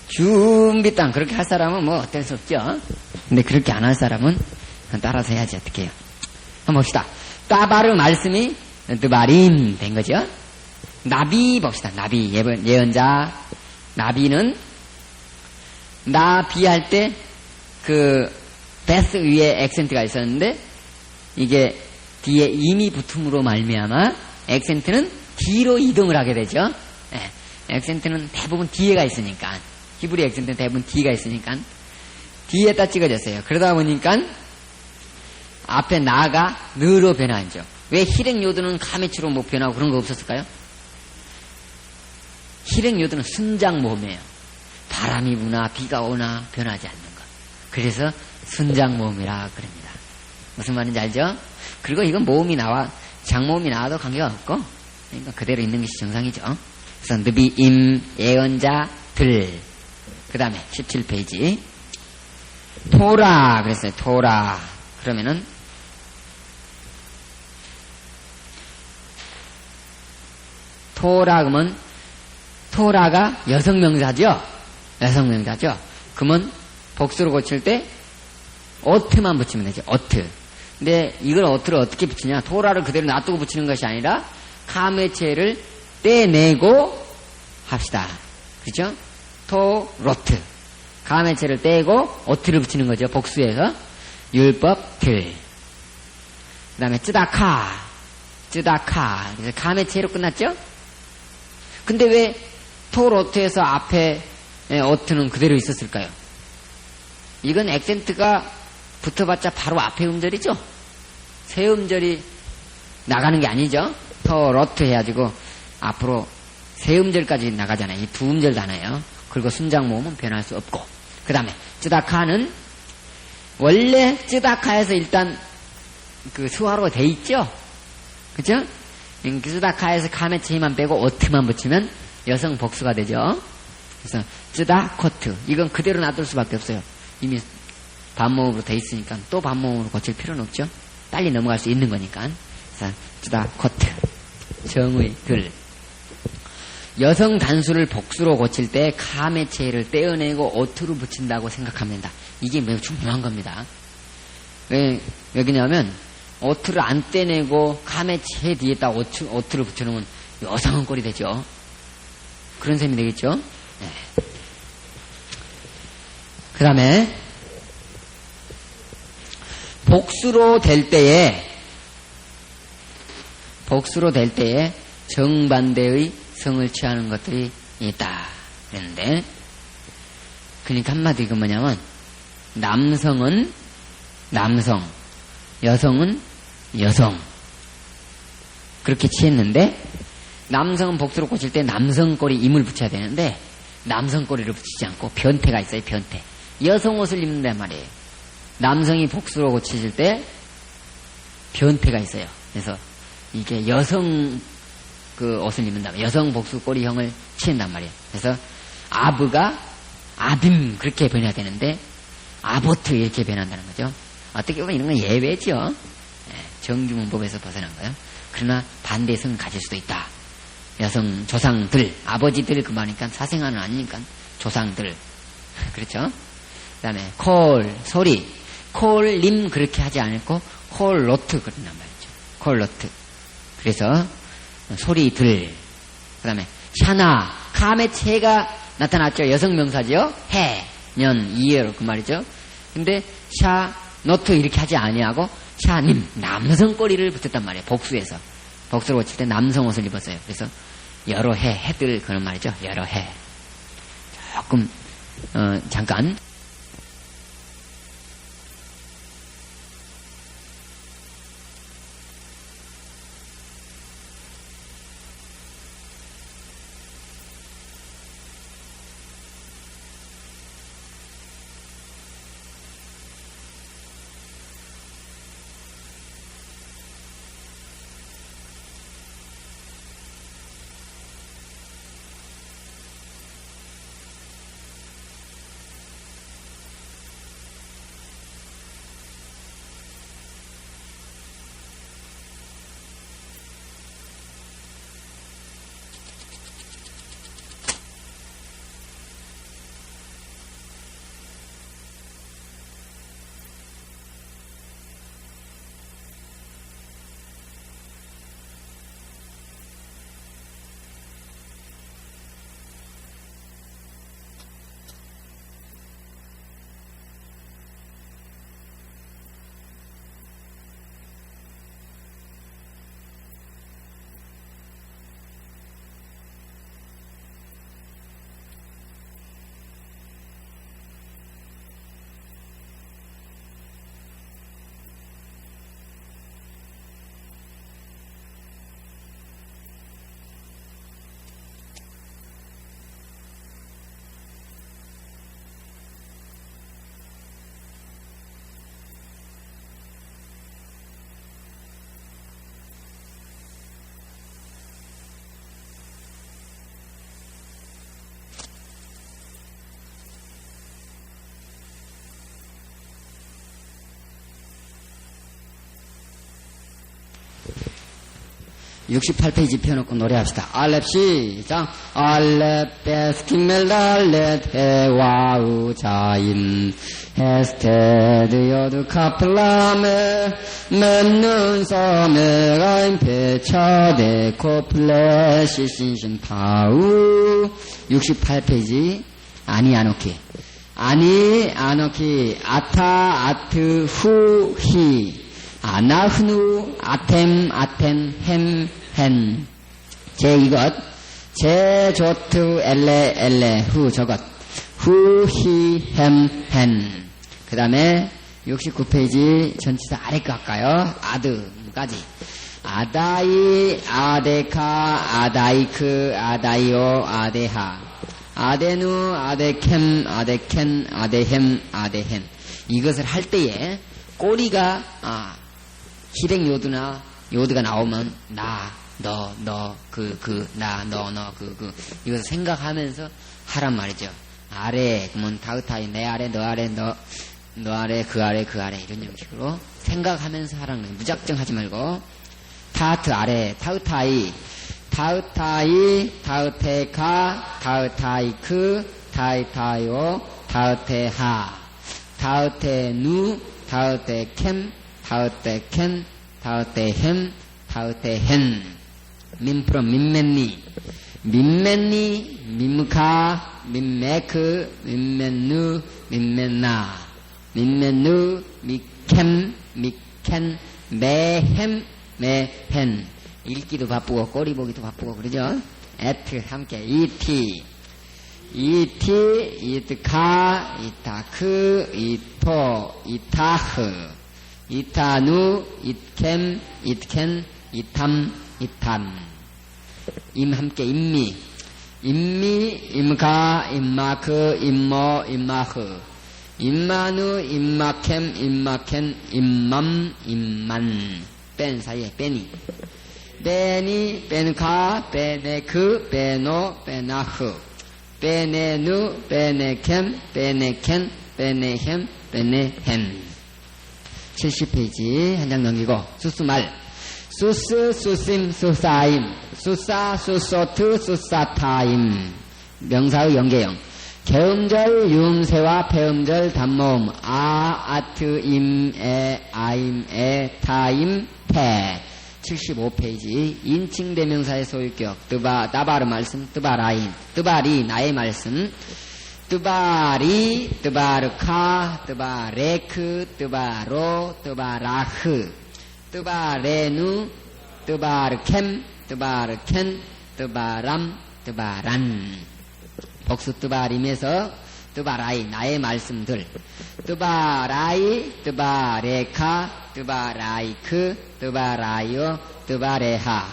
준비 땅 그렇게 할 사람은 뭐 어쩔 수 없죠. 근데 그렇게 안 할 사람은 따라서 해야지 어떻게 해요. 한번 봅시다. 따바르 말씀이 드바린 된 거죠. 나비 봅시다. 나비 예언자 나비는 나비 할 때 그 베스 위에 액센트가 있었는데 이게 뒤에 임이 붙음으로 말미암아 액센트는 뒤로 이동을 하게 되죠. 네. 액센트는 대부분 뒤에가 있으니까 히브리 액센트는 대부분 뒤가 있으니까 뒤에다 찍어졌어요. 그러다 보니까 앞에 나가 느로 변하죠. 왜 히렉요드는 카메치로 뭐 변하고 그런 거 없었을까요? 히렉요드는 순장모음이에요. 바람이 부나 비가 오나 변하지 않는 것. 그래서 순장모음이라 그럽니다. 무슨 말인지 알죠? 그리고 이건 모음이 나와 장모음이 나와도 관계가 없고 그러니까 그대로 있는 것이 정상이죠. 그래서 느비임 예언자 들 그 다음에 17페이지 토라 그랬어요. 토라 그러면은 토라 그러면 토라가 여성명사죠. 여성명사죠. 그러면 복수로 고칠 때 어트만 붙이면 되죠. 어트. 근데 이걸 어트를 어떻게 붙이냐? 토라를 그대로 놔두고 붙이는 것이 아니라 카메체를 떼내고 합시다. 그죠? 토로트. 카메체를 떼고 어트를 붙이는 거죠. 복수에서 율법 들. 그 다음에 쯔다카. 그래서 카메체로 끝났죠? 근데 왜 토로트에서 앞에 어트는 그대로 있었을까요? 이건 액센트가 붙어봤자 바로 앞에 음절이죠. 세 음절이 나가는 게 아니죠. 토로트 해가지고 앞으로 세 음절까지 나가잖아요. 이 두 음절 단어예요. 그리고 순장모음은 변할 수 없고 그 다음에 쯔다카는 원래 쯔다카에서 일단 그 수화로 돼 있죠. 그죠? 쯔다카에서 카메체 힘만 빼고 어트만 붙이면 여성 복수가 되죠. 그래서 쯔다코트 이건 그대로 놔둘 수밖에 없어요. 이미 반모음으로 돼 있으니까 또 반모음으로 고칠 필요는 없죠. 빨리 넘어갈 수 있는 거니까. 그래서 쯔다코트 정의 들 여성 단수를 복수로 고칠 때 카메체를 떼어내고 어투로 붙인다고 생각하면 된다. 이게 매우 중요한 겁니다. 왜 여기냐면 어투를 안 떼내고 카메체 뒤에다 어투를 붙여놓으면 여성은 꼴이 되죠. 그런 셈이 되겠죠. 네. 그 다음에 복수로 될 때에 정반대의 성을 취하는 것들이 있다. 그랬는데 그러니까 한마디 이건 뭐냐면 남성은 남성, 여성은 여성 그렇게 취했는데 남성은 복수로 고칠 때 남성꼬리 임을 붙여야 되는데 남성꼬리를 붙이지 않고 변태가 있어요. 변태. 여성 옷을 입는단 말이에요. 남성이 복수로 고칠 때 변태가 있어요. 그래서 이게 여성 그 옷을 입는다면 여성 복수 꼬리형을 취한단 말이에요. 그래서 아브가 아빔 그렇게 변해야 되는데 아보트 이렇게 변한다는 거죠. 어떻게 보면 이런 건 예외죠. 정규문법에서 벗어난 거예요. 그러나 반대의 성을 가질 수도 있다. 여성 조상들 아버지들 그 말이니까 사생아는 아니니까 조상들 그렇죠. 그 다음에 콜 소리 콜님 그렇게 하지 않고 콜로트 그런단 말이죠. 콜로트 그래서 소리들 그 다음에 샤나 카메체가 나타났죠. 여성 명사죠. 해, 년, 이해로 그 말이죠. 근데 샤, 노트 이렇게 하지 아니하고 샤님, 남성 꼬리를 붙였단 말이에요. 복수에서. 복수로 고칠 때 남성 옷을 입었어요. 그래서 여러 해들 그런 말이죠. 여러 해. 조금, 잠깐. (68) 페이지 펴놓고 노래합시다. 알렙 시작. 알렙 베스킨멜달렛 해와우자임 헤스테드 여드 카플라메 맨눈 섬에 가임 페차데 코플레 시신신 파우. (68) 페이지 아니 아노키 아니 아노키 아타 아트 후히 아나흐누 아템 아텐 햄헨 제 이것 제 조트 엘레 엘레 후 저것 후히 햄헨. 그 다음에 69페이지 전치사 아래 거 할까요? 아드까지 아다이 아데카 아다이크 아다이오 아데하 아데누 아데캠 아데켄 아데햄 아데햄. 이것을 할 때에 꼬리가 희백 요드나 요드가 나오면 나, 너, 나, 너, 이것을 생각하면서 하란 말이죠. 아래, 그러면 다으타이, 내 아래, 너 아래, 너 아래, 그 아래, 이런 형식으로 생각하면서 하라는 거예요. 무작정 하지 말고. 타트 아래, 타으타이, 타으테카, 타으타이크, 타이타이오, 타으테하, 타으테누, 타으테캠, 타으테켄, 타으테햄, 타으테헨. 민프로 민맨니, 민무카, 민메크, 민맨누, 민맨나, 민맨누, 미캠, 미켄, 매햄, 매헨. 읽기도 바쁘고 꼬리 보기도 바쁘고 그러죠. 에트 함께 이티, 이트카, 이타크, 이토, 이타흐, 이타누, 이캠, 이켄, 이탐, 이탐. 임 함께 임미, 임가, 임마크, 임모, 임마흐, 임마누, 임마캠, 임마켄, 임맘, 임만. 뺀 사이에 빼니, 뺀카, 빼네크, 빼노, 빼나흐, 빼네누, 빼네캠, 빼네켄, 빼네햄, 빼네햄. 70페이지 한 장 넘기고 수수말 수스, 수심, 수사임, 수사, 수소트, 수사타임. 명사의 연계형. 개음절 유음새와 폐음절 단모음 아트, 임, 아임, 타임, 폐. 75페이지 인칭대명사의 소유격 뜨바르 말씀, 뜨바라인, 뜨바리 나의 말씀, 뜨바리, 뜨바르카, 뜨바레크, 뜨바로, 뜨바라흐, 뜨바레누, 뜨바르캠, 뜨바르켄, 뜨바람, 뜨바란. 복수 뜨바림에서 뜨바라이, 나의 말씀들. 뜨바라이, 뜨바레카, 뜨바라이크, 뜨바라요, 뜨바레하,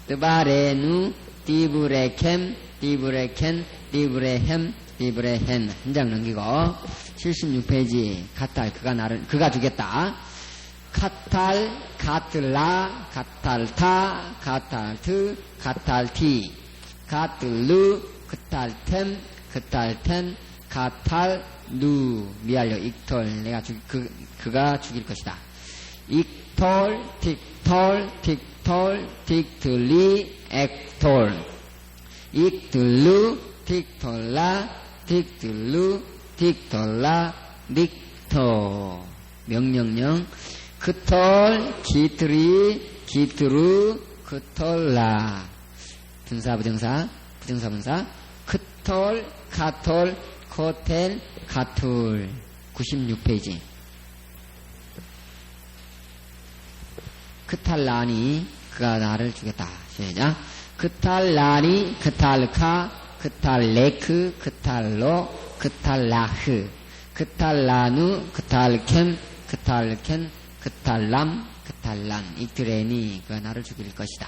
뜨바레누, 띠브레캠, 띠브레켄, 띠브레햄, 띠브레헨. 한 장 넘기고 76페이지. 카탈, 그가 주겠다. 카탈, 카틀라, 카탈타, 카탈트, 카탈티, 카틀루, 카탈템, 카탈텐, 카탈루. 미알려, 익톨. 그가 죽일 것이다. 익톨, 틱톨, 틱톨, 틱틀리, 액톨. 익틀루, 틱톨라, 틱틀루, 틱톨라, 닉토. 명령령. 크톨, 기트리, 기트루, 크톨라. 분사, 부정사, 부정사, 분사. 크톨, 카톨, 코텔, 카툴. 96페이지. 크탈라니, 그가 나를 주겠다. 시작. 크탈라니, 크탈카, 크탈레크, 크탈로, 크탈라흐, 크탈라누, 크탈캠, 크탈켄, 크탈람, 크탈란. 익트레니, 그가 나를 죽일 것이다.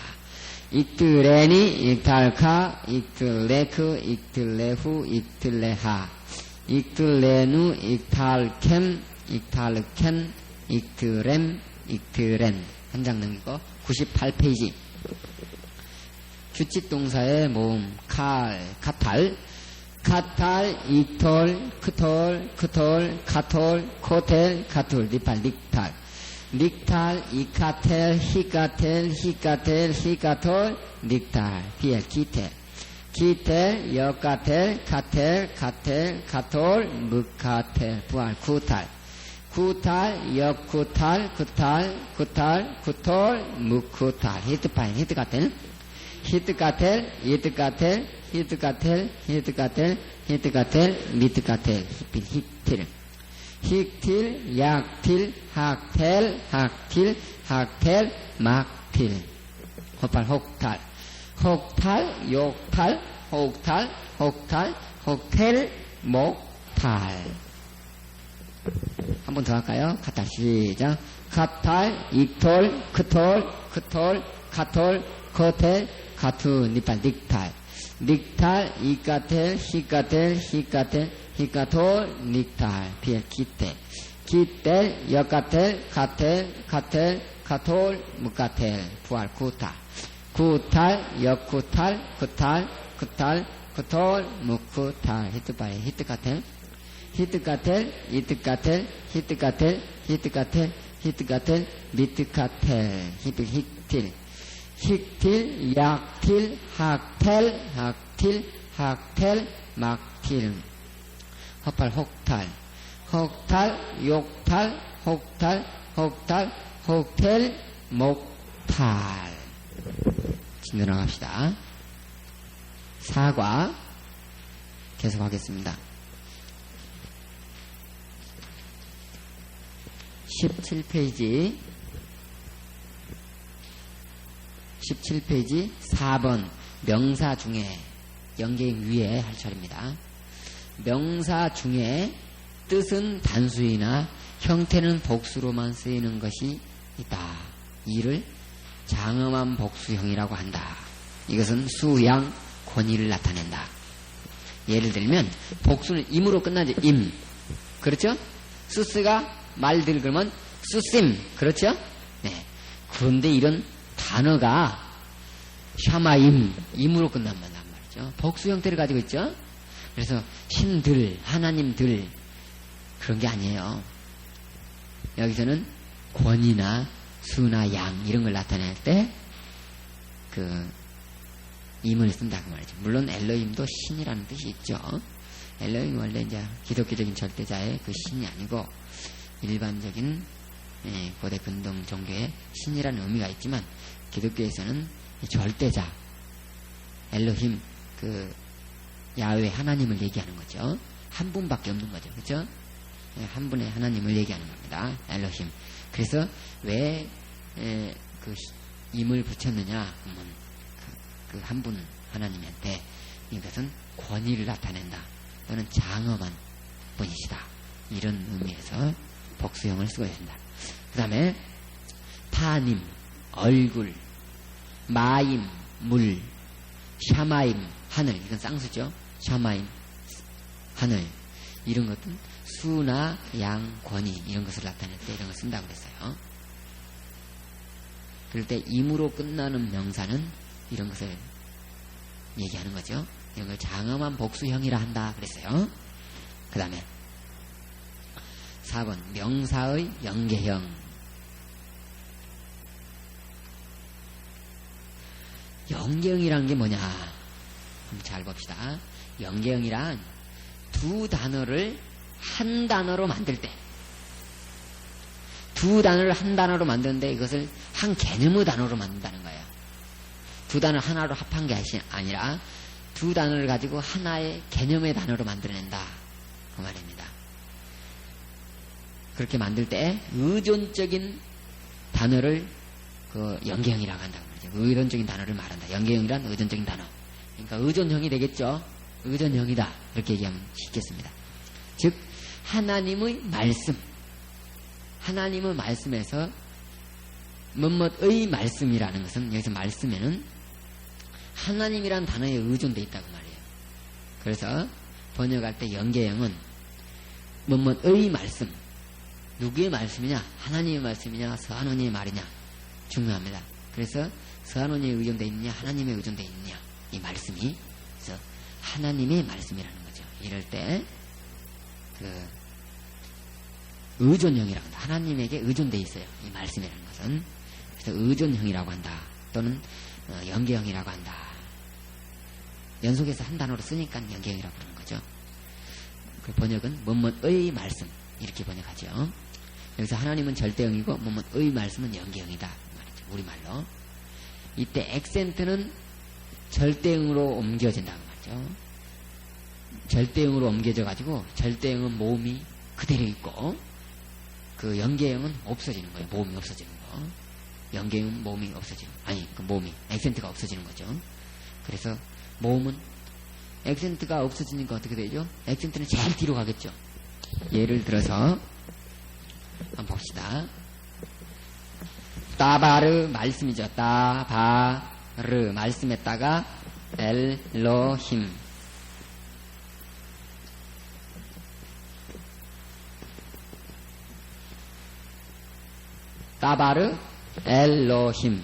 익트레니, 익탈카, 익틀레크, 익틀레후, 익틀레하, 익틀레누, 익탈캠, 익탈켄, 익트렘, 익트렌. 한 장 넘기고 98페이지. 규칙동사의 모음. 카탈, 카탈, 익톨, 크톨, 크톨, 카톨, 코텔, 카툴, 니팔, 닉탈, 닉탈, 이카텔, 히카텔, 히카텔, 히카톨, 닉탈, 비엘, 기텔, 기텔, 여카텔, 카텔, 카텔, 카톨, 무카텔, 부알, 구탈, 구탈, 역구탈, 구탈, 구탈, 구톨, 무쿠탈, 히트파인, 히트카텔, 히트카텔, 히트카텔, 히트카텔, 히트카텔, 히트카텔, 미트카텔, 히필, 히틸, 히틸, 약틸, 학텔, 학틸, 학텔, 막틸. 호팔, 혹탈, 혹탈, 욕탈, 혹탈, 혹탈, 혹텔, 목탈. 한 번 더 할까요? 카탈, 시작. 카탈, 익톨, 크톨, 크톨, 카톨, 코텔, 카투, 니팔, 닉탈, 닉탈, 이카텔, 히카텔, 히카텔, 히카톨, 닉탈, 비엘, 기텔, 기텔, 여카텔, 카텔, 카텔, 카톨, 무카텔, 부알, 구탈, 구탈, 역구탈, 구탈, 구탈, 구톨, 무쿠탈, 히트바이, 히트카텔, 히트카텔, 히트카텔, 히트카텔, 히트카텔, 히트카텔, 미트카텔, 히필, 히틸, 히틸, 약틸, 학텔, 학틸, 학텔, 막틸. 허팔, 혹탈, 혹탈, 욕탈, 혹탈, 혹탈, 혹텔, 목탈. 진도 나갑시다. 사과 계속하겠습니다. 17페이지 4번 명사 중에 연계형 위에 할 차례입니다. 명사 중에 뜻은 단수이나 형태는 복수로만 쓰이는 것이 있다. 이를 장엄한 복수형이라고 한다. 이것은 수양 권위를 나타낸다. 예를 들면 복수는 임으로 끝나죠. 임. 그렇죠? 수스가 말들 그러면 수심. 그렇죠? 네. 그런데 이런 단어가 샤마임, 임으로 끝난단 말이죠. 복수 형태를 가지고 있죠. 그래서 신들, 하나님들 그런 게 아니에요. 여기서는 권이나 수나 양 이런 걸 나타낼 때 그 임을 쓴다 그 말이죠. 물론 엘로힘도 신이라는 뜻이 있죠. 엘로힘 원래 이제 기독교적인 절대자의 그 신이 아니고 일반적인 고대 근동 종교의 신이라는 의미가 있지만 기독교에서는 절대자 엘로힘 그 야훼 하나님을 얘기하는 거죠. 한 분밖에 없는 거죠. 그렇죠? 한 분의 하나님을 얘기하는 겁니다. 엘로힘. 그래서 왜 그 임을 붙였느냐 하면 그 한 분 하나님한테 이것은 권위를 나타낸다 또는 장엄한 분이시다 이런 의미에서 복수형을 쓰고 있습니다. 그 다음에 파님 얼굴, 마임 물, 샤마임 하늘, 이건 쌍수죠. 샤마임 하늘, 이런 것은 수나 양, 권위 이런 것을 나타낼 때 이런 걸 쓴다고 그랬어요. 그럴 때 임으로 끝나는 명사는 이런 것을 얘기하는 거죠. 이런 걸 장엄한 복수형이라 한다 그랬어요. 그 다음에 4번 명사의 연계형. 연계형이란 게 뭐냐 한번 잘 봅시다. 연계형이란 두 단어를 한 단어로 만들 때, 두 단어를 한 단어로 만드는데 이것을 한 개념의 단어로 만든다는 거예요. 두 단어를 하나로 합한 게 아니라 두 단어를 가지고 하나의 개념의 단어로 만들어낸다 그 말입니다. 그렇게 만들 때 의존적인 단어를 그 연계형이라고 한다고 말이죠. 의존적인 단어를 말한다. 연계형이란 의존적인 단어. 그러니까 의존형이 되겠죠. 의존형이다 이렇게 얘기하면 쉽겠습니다. 즉 하나님의 말씀, 하나님의 말씀에서 뭐뭐의 말씀이라는 것은 여기서 말씀에는 하나님이란 단어에 의존되어 있다고 말이에요. 그래서 번역할 때 연계형은 뭐뭐의 말씀, 누구의 말씀이냐, 하나님의 말씀이냐, 서한원의 말이냐 중요합니다. 그래서 서한원에 의존되어 있느냐, 하나님에 의존되어 있느냐 이 말씀이, 그래서 하나님의 말씀이라는 거죠. 이럴 때 그 의존형이라고 한다. 하나님에게 의존되어 있어요. 이 말씀이라는 것은. 그래서 의존형이라고 한다. 또는 연계형이라고 한다. 연속해서 한 단어로 쓰니까 연계형이라고 그러는 거죠. 그 번역은 뭐뭐의 말씀 이렇게 번역하죠. 여기서 하나님은 절대형이고 뭐뭐의 말씀은 연계형이다 말이죠. 우리말로. 이때 액센트는 절대형으로 옮겨진다고 말이죠. 절대형으로 옮겨져 가지고 절대형은 모음이 그대로 있고 그 연계형은 없어지는 거예요. 모음이 없어지는 거. 연계형은 모음이 없어지는, 아니 그 모음이 액센트가 없어지는 거죠. 그래서 모음은 액센트가 없어지니까 어떻게 되죠? 액센트는 제일 뒤로 가겠죠. 예를 들어서 한번 봅시다. 따바르 말씀이죠. 따바르 말씀했다가 엘로힘, 따바르 엘로힘.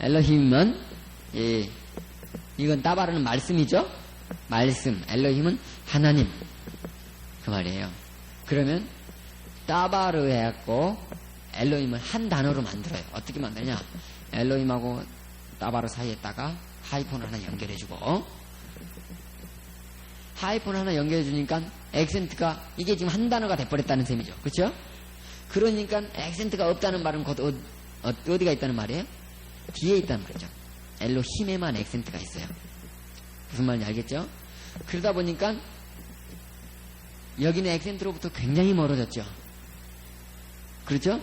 엘로힘은 이건 따바르는 말씀이죠. 말씀. 엘로힘은 하나님 그 말이에요. 그러면 따바르 해갖고 엘로힘을 한 단어로 만들어요. 어떻게 만드냐? 엘로힘하고 따바르 사이에다가 하이폰 하나 연결해주고, 하이폰 하나 연결해주니까 액센트가 이게 지금 한 단어가 돼버렸다는 셈이죠. 그렇죠? 그러니까 액센트가 없다는 말은 곧 어디가 있다는 말이에요? 뒤에 있다는 말이죠. 엘로힘에만 액센트가 있어요. 무슨 말인지 알겠죠? 그러다 보니까 여기는 액센트로부터 굉장히 멀어졌죠. 그렇죠?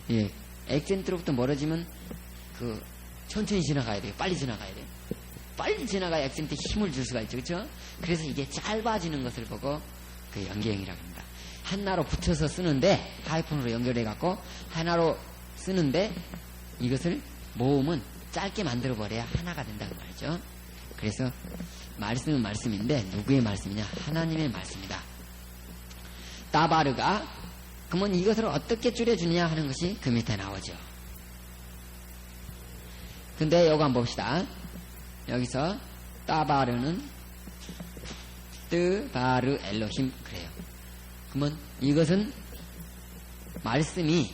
예, 액센트로부터 멀어지면 천천히 지나가야 돼요. 빨리 지나가야 돼요. 빨리 지나가야 액센트에 힘을 줄 수가 있죠. 그렇죠? 그래서 이게 짧아지는 것을 보고 그 연계형이라고 합니다. 하나로 붙여서 쓰는데, 하이폰으로 연결해갖고 하나로 쓰는데 이것을 모음은 짧게 만들어버려야 하나가 된다고 말이죠. 그래서 말씀은 말씀인데 누구의 말씀이냐? 하나님의 말씀이다. 따바르가, 그러면 이것을 어떻게 줄여주느냐 하는 것이 그 밑에 나오죠. 근데 요거 한번 봅시다. 여기서 따바르는 뜨바르 엘로힘 그래요. 그러면 이것은 말씀이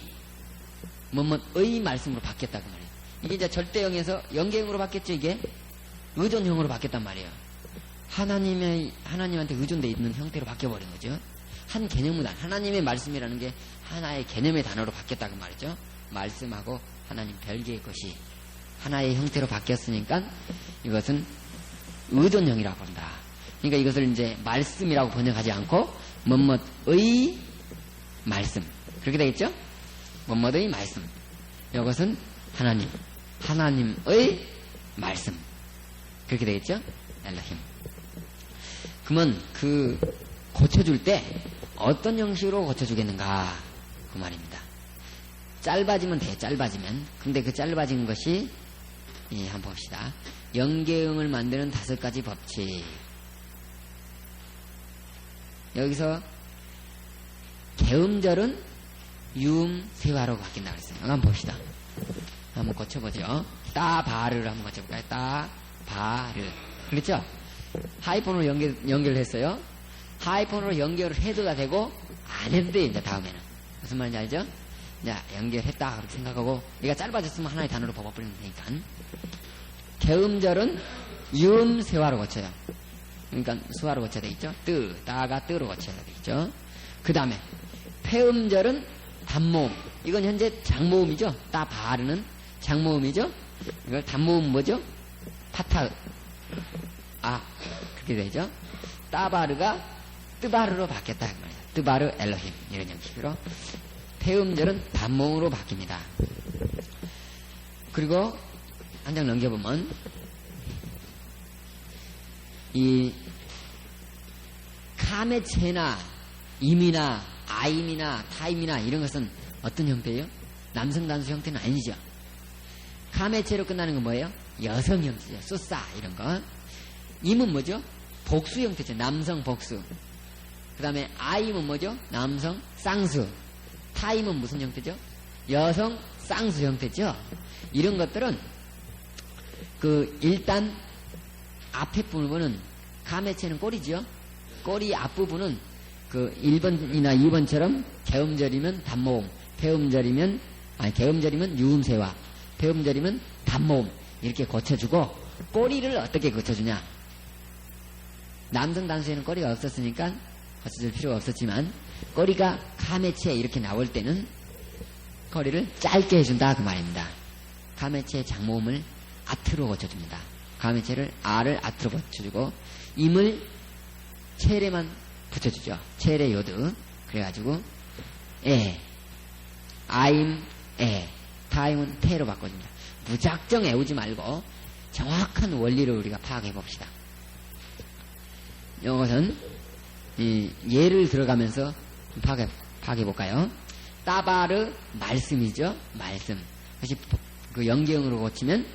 뭐뭐의 말씀으로 바뀌었다고 말이에요. 이게 이제 절대형에서 연계형으로 바뀌었죠. 이게 의존형으로 바뀌었단 말이에요. 하나님한테 의존되어 있는 형태로 바뀌어버린 거죠. 한 개념의 단어, 하나님의 말씀이라는 게 하나의 개념의 단어로 바뀌었다고 말이죠. 말씀하고 하나님 별개의 것이 하나의 형태로 바뀌었으니까 이것은 의존형이라고 한다. 그러니까 이것을 이제 말씀이라고 번역하지 않고 뭐뭐의 말씀. 그렇게 되겠죠? 뭐뭐의 말씀. 이것은 하나님. 하나님의 말씀. 그렇게 되겠죠? 엘로힘. 그러면 그 고쳐줄 때 어떤 형식으로 고쳐주겠는가? 그 말입니다. 짧아지면 돼요. 짧아지면. 근데 그 짧아진 것이 한번 봅시다. 연계음을 만드는 5가지 법칙. 여기서 개음절은 유음 세화로 바뀐다 그랬어요. 한번 봅시다. 한번 고쳐보죠. 따바르를 한번 고쳐볼까요? 따바르. 그렇죠? 하이폰으로 연결했어요. 하이폰으로 연결을 해도 다 되고 안 해도 돼요. 이제 다음에는 무슨 말인지 알죠? 자, 연결했다 그렇게 생각하고 얘가 짧아졌으면 하나의 단어로 뽑아버리면 되니까. 개음절은 유음 세화로 고쳐요. 그러니까 수화로 고쳐야 되겠죠? 따가 뜨로 고쳐야 되겠죠? 그 다음에 폐음절은 단모음. 이건 현재 장모음이죠? 따바르는 장모음이죠? 이걸 단모음 뭐죠? 파타. 그렇게 되죠? 따바르가 뜨바르로 바뀌었다. 뜨바르 엘로힘. 이런 형식으로. 폐음절은 단모음으로 바뀝니다. 그리고 한 장 넘겨보면 이 카메체나 임이나 아임이나 타임이나 이런 것은 어떤 형태예요? 남성 단수 형태는 아니죠. 카메체로 끝나는 건 뭐예요? 여성 형태죠. 쏘싸 이런 거. 임은 뭐죠? 복수 형태죠. 남성 복수. 그 다음에 아임은 뭐죠? 남성 쌍수. 타임은 무슨 형태죠? 여성 쌍수 형태죠. 이런 것들은 일단 앞에 부분은 카메체는 꼬리죠. 꼬리 앞부분은 1번이나 2번처럼 개음절이면 단모음, 개음절이면 유음세화, 폐음절이면 단모음 이렇게 고쳐주고 꼬리를 어떻게 고쳐주냐? 남성 단수에는 꼬리가 없었으니까 고쳐줄 필요가 없었지만 꼬리가 카메체 이렇게 나올 때는 꼬리를 짧게 해준다 그 말입니다. 카메체의 장모음을 아트로 고쳐줍니다. 가메체를 아를 아트로 고쳐주고 임을 체레만 붙여주죠. 체레 요드. 그래가지고 아임 타임은 테로 바꿔줍니다. 무작정 애우지 말고 정확한 원리를 우리가 파악해 봅시다. 이것은 예를 들어가면서 파악해 볼까요? 따바르 말씀이죠. 말씀. 다시 그 연계형으로 고치면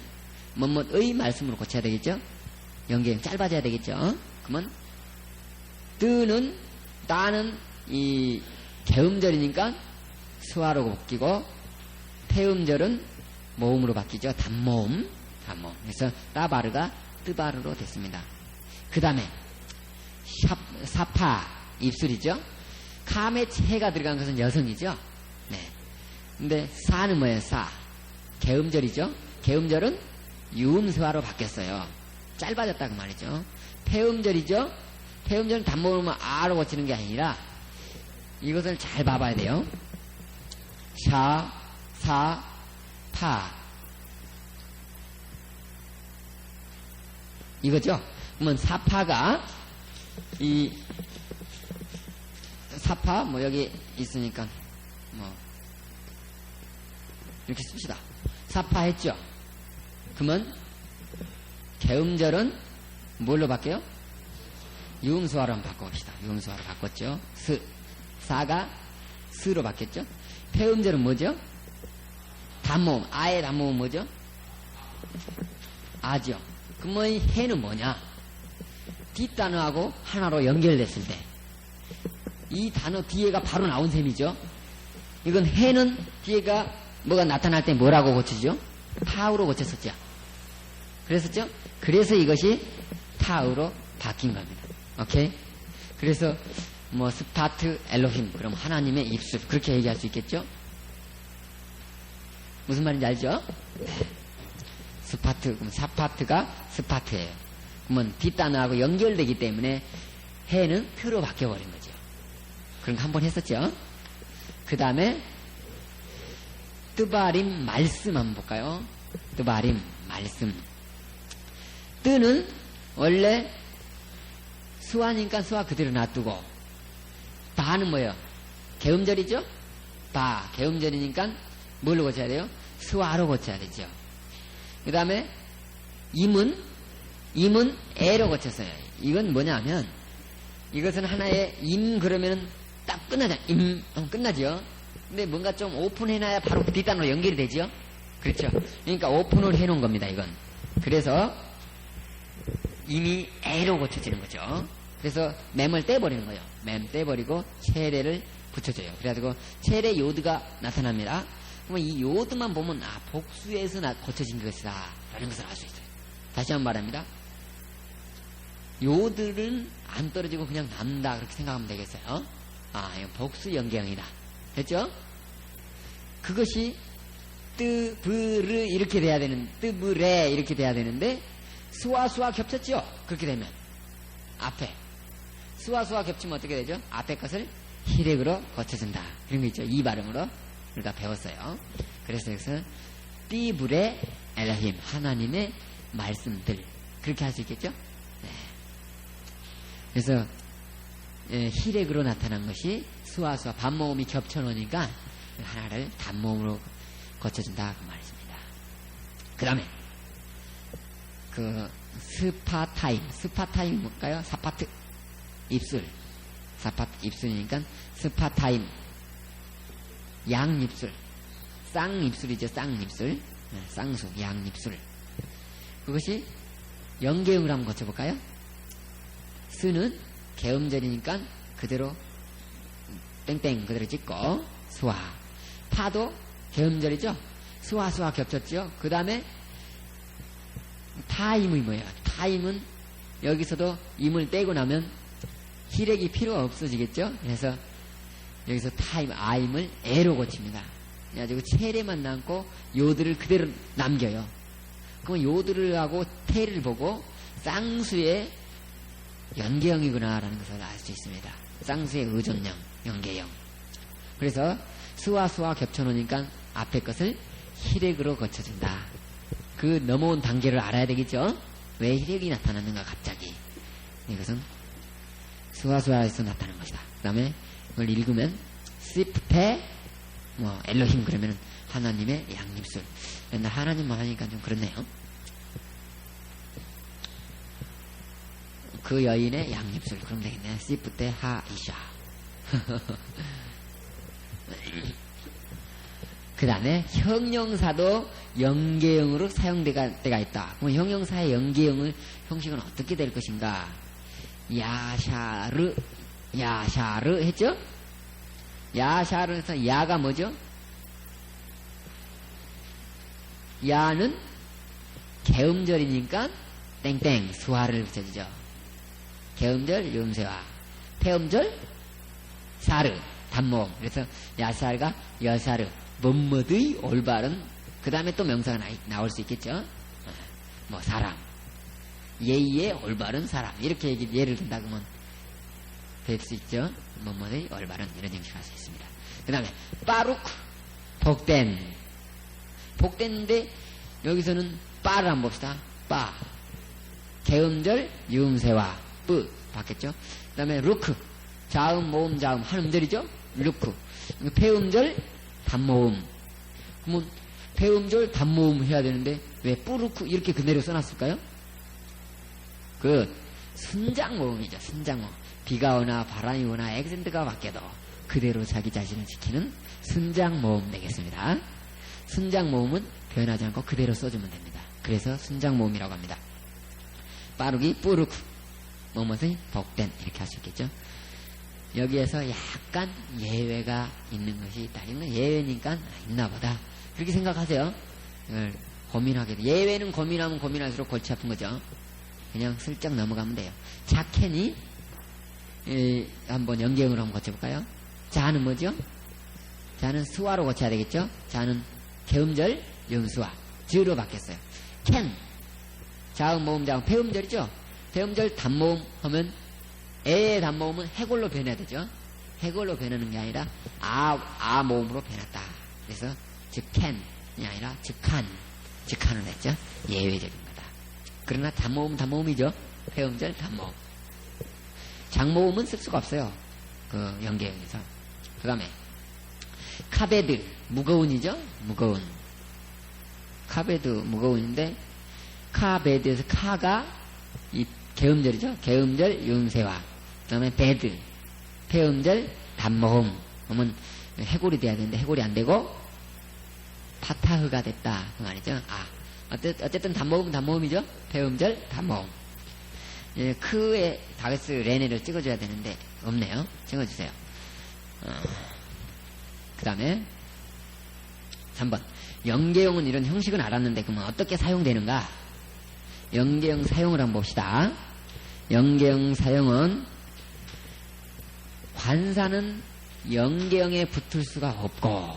뭐뭐의 말씀으로 고쳐야 되겠죠? 연계형 짧아져야 되겠죠? 그러면 따는 이 개음절이니까 수화로 바뀌고 폐음절은 모음으로 바뀌죠. 단모음. 그래서 따바르가 뜨바르로 됐습니다. 그 다음에 사파 입술이죠. 카메체가 들어간 것은 여성이죠. 네. 근데 사는 뭐예요? 개음절이죠. 개음절은 유음세화로 바뀌었어요. 짧아졌다 그 말이죠. 폐음절이죠. 폐음절은 단모음을 아로 고치는 게 아니라 이것을 잘 봐봐야 돼요. 샤, 사, 파 이거죠. 그러면 사파가 사파 여기 있으니까 이렇게 씁시다. 사파 했죠. 그러면 개음절은 뭘로 바뀌어요? 유음수화로 한번 바꿔봅시다. 유음수화로 바꿨죠. 사가 스로 바뀌었죠. 폐음절은 뭐죠? 단모음. 아의 단모음은 뭐죠? 아죠. 그러면 해는 뭐냐? 뒷단어하고 하나로 연결됐을 때 이 단어 뒤에가 바로 나온 셈이죠. 이건 해는 뒤에가 뭐가 나타날 때 뭐라고 고치죠? 타우로 고쳤었죠. 그랬었죠? 그래서 이것이 타우로 바뀐 겁니다. 오케이? 그래서 스파트 엘로힘 그럼 하나님의 입술 그렇게 얘기할 수 있겠죠? 무슨 말인지 알죠? 스파트 그럼 사파트가 스파트예요. 그러면 뒷단어하고 연결되기 때문에 해는 트로 바뀌어버린 거죠. 그런 거 한번 했었죠? 그 다음에 뜨바림 말씀 한번 볼까요? 뜨바림 말씀. 뜨는 원래 수화니까 수화 그대로 놔두고, 바는 뭐예요? 개음절이죠? 바, 개음절이니까 뭘로 고쳐야 돼요? 수화로 고쳐야 되죠. 그 다음에 임은 애로 고쳤어요. 이건 뭐냐면, 이것은 하나의 임 그러면은 딱 끝나잖아요. 임 하면 끝나죠. 근데 뭔가 좀 오픈해놔야 바로 뒷단으로 연결이 되죠. 그렇죠. 그러니까 오픈을 해놓은 겁니다, 이건. 그래서 임이 애로 고쳐지는 거죠. 그래서 맴을 떼버리는 거예요. 맴 떼버리고 체레를 붙여줘요. 그래가지고 체레 요드가 나타납니다. 그러면 이 요드만 보면 복수에서 고쳐진 것이다 라는 것을 알 수 있어요. 다시 한번 말합니다. 요들은 안 떨어지고 그냥 남다 그렇게 생각하면 되겠어요. 이건 복수 연계형이다. 됐죠? 그것이 뜨브르 이렇게 돼야 되는, 뜨브레 이렇게 돼야 되는데 수와 겹쳤죠? 그렇게 되면 앞에 수와 겹치면 어떻게 되죠? 앞에 것을 히렉으로 고쳐준다. 그런 거 있죠? 이 발음으로 우리가 배웠어요. 그래서 여기서 띠브레 엘라힘 하나님의 말씀들 그렇게 할 수 있겠죠? 네. 그래서 히렉으로 나타난 것이 수와 반모음이 겹쳐놓으니까 하나를 단모음으로 고쳐준다 그 말입니다. 그 다음에 그 스파타임이 뭘까요? 사파트 입술, 사파트 입술이니까 스파타임 양입술, 쌍입술이죠. 쌍입술, 쌍수 양입술. 그것이 연계형으로 한번 고쳐볼까요? 스는 개음절이니까 그대로 땡땡 그대로 찍고 수화. 파도 개음절이죠. 수화 겹쳤죠. 그 다음에 타임이 뭐예요? 타임은 여기서도 임을 떼고 나면 히렉이 필요 없어지겠죠. 그래서 여기서 타임 아임을 애로 고칩니다. 그래가지고 체레만 남고 요들을 그대로 남겨요. 그럼 요들을 하고 테를 보고 쌍수의 연계형이구나라는 것을 알 수 있습니다. 쌍수의 의존형, 연계형. 그래서 수와 겹쳐놓으니까 앞에 것을 히렉으로 고쳐준다. 그 넘어온 단계를 알아야 되겠죠? 왜 히렉이 나타났는가 갑자기. 이것은 수와에서 나타난 것이다. 그 다음에 이걸 읽으면 시프테 엘로힘 그러면 하나님의 양입술. 맨날 하나님만 하니까 좀 그렇네요. 그 여인의 양입술 그럼 되겠네. 시프테 하이샤. 그 다음에 형용사도 연계형으로 사용될 때가 있다. 그럼 형용사의 연계형의 형식은 어떻게 될 것인가? 야샤르 했죠? 야샤르에서 야가 뭐죠? 야는 개음절이니까 땡땡 수화를 붙여주죠. 개음절 유음세화, 폐음절 사르 단모음. 그래서 야샤르가 여사르 뭐뭐의 올바른. 그 다음에 또 명사가 나올 수 있겠죠. 뭐 사람 예의의 올바른 사람 이렇게 예를 든다 그러면 될 수 있죠. 뭐뭐의 올바른 이런 형식을 할 수 있습니다. 그 다음에 빠루크 복된인데 여기서는 빠를 한번 봅시다. 빠 개음절 유음세와 뿌 봤겠죠. 그 다음에 루크 자음 모음 자음 한 음절이죠. 루크 폐음절 단모음. 그러면 폐음절 단모음 해야 되는데 왜 뿌루크 이렇게 그대로 써놨을까요? 그 순장모음이죠. 순장모음. 비가 오나 바람이 오나 액센트가 바뀌어도 그대로 자기 자신을 지키는 순장모음 되겠습니다. 순장모음은 변하지 않고 그대로 써주면 됩니다. 그래서 순장모음이라고 합니다. 빠르기 뿌루크 뭐뭐의 복된 이렇게 할 수 있겠죠. 여기에서 약간 예외가 있는 것이 있다. 이건 예외니까 있나보다 그렇게 생각하세요. 이걸 고민하게 돼. 예외는 고민하면 고민할수록 골치 아픈 거죠. 그냥 슬쩍 넘어가면 돼요. 자캔이 한번 연계형으로 한번 고쳐볼까요? 자는 뭐죠? 자는 수화로 고쳐야 되겠죠? 자는 개음절 영수화 즈로 바뀌었어요. 캔 자음 모음 자음 폐음절이죠? 폐음절 단모음 하면 애의 단모음은 해골로 변해야 되죠. 해골로 변하는 게 아니라 아 모음으로 변했다. 그래서 즉캔이 아니라 즉한을 했죠. 예외적인 거다. 그러나 단모음은 단모음이죠. 폐음절 단모음. 장모음은 쓸 수가 없어요. 그 연계형에서. 그 다음에 카베드 무거운이죠. 무거운. 카베드 무거운인데 카베드에서 카가 이 개음절이죠. 개음절 윤세화. 그 다음에 베드 폐음절 단모음. 그러면 해골이 돼야 되는데 해골이 안 되고 파타흐가 됐다 그 말이죠. 어쨌든 단모음이죠. 폐음절 단모음. 예, 크에 다게스 레네를 찍어줘야 되는데 없네요. 찍어주세요. 그 다음에 3번 연계형은 이런 형식은 알았는데 그러면 어떻게 사용되는가? 연계형 사용을 한번 봅시다. 연계형 사용은 관사는 연계형에 붙을 수가 없고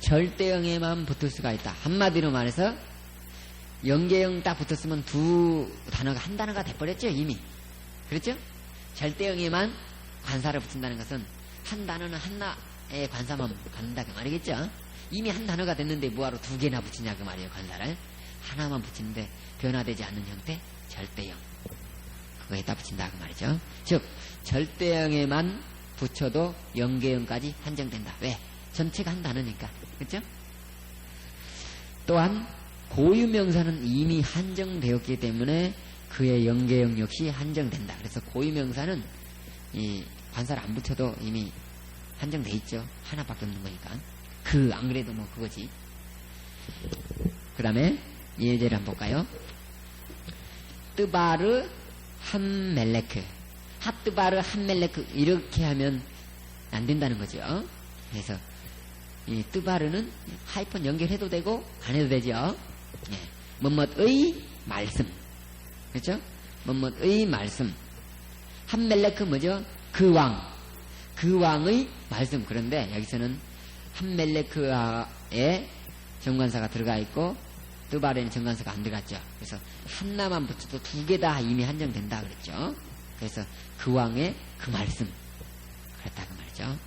절대형에만 붙을 수가 있다. 한마디로 말해서 연계형 딱 붙었으면 두 단어가 한 단어가 돼버렸죠 이미. 그렇죠? 절대형에만 관사를 붙인다는 것은 한 단어는 하나의 관사만 갖는다 그 말이겠죠. 이미 한 단어가 됐는데 뭐하러 두 개나 붙이냐 그 말이에요. 관사를 하나만 붙이는데 변화되지 않는 형태 절대형 그거에다 붙인다 그 말이죠. 즉 절대형에만 붙여도 연계형까지 한정된다. 왜? 전체가 한 단어니까. 그렇죠? 또한 고유명사는 이미 한정되었기 때문에 그의 연계형 역시 한정된다. 그래서 고유명사는 이 관사를 안 붙여도 이미 한정돼 있죠. 하나밖에 없는 거니까. 안 그래도 뭐 그거지. 그 다음에 예제를 한번 볼까요? 뜨바르 함멜레크 핫뜨바르 함멜레크 이렇게 하면 안 된다는 거죠. 그래서 이 뜨바르는 하이폰 연결해도 되고 안 해도 되죠. 예. 뭐뭐의 말씀 그렇죠? 뭐뭐의 말씀 함멜레크 뭐죠? 그 왕의 말씀. 그런데 여기서는 함멜레크에 정관사가 들어가 있고 뜨바르에는 정관사가 안 들어갔죠. 그래서 하나만 붙여도 두 개 다 이미 한정된다 그랬죠. 그래서 그 왕의 그 말씀 그랬다고 말이죠.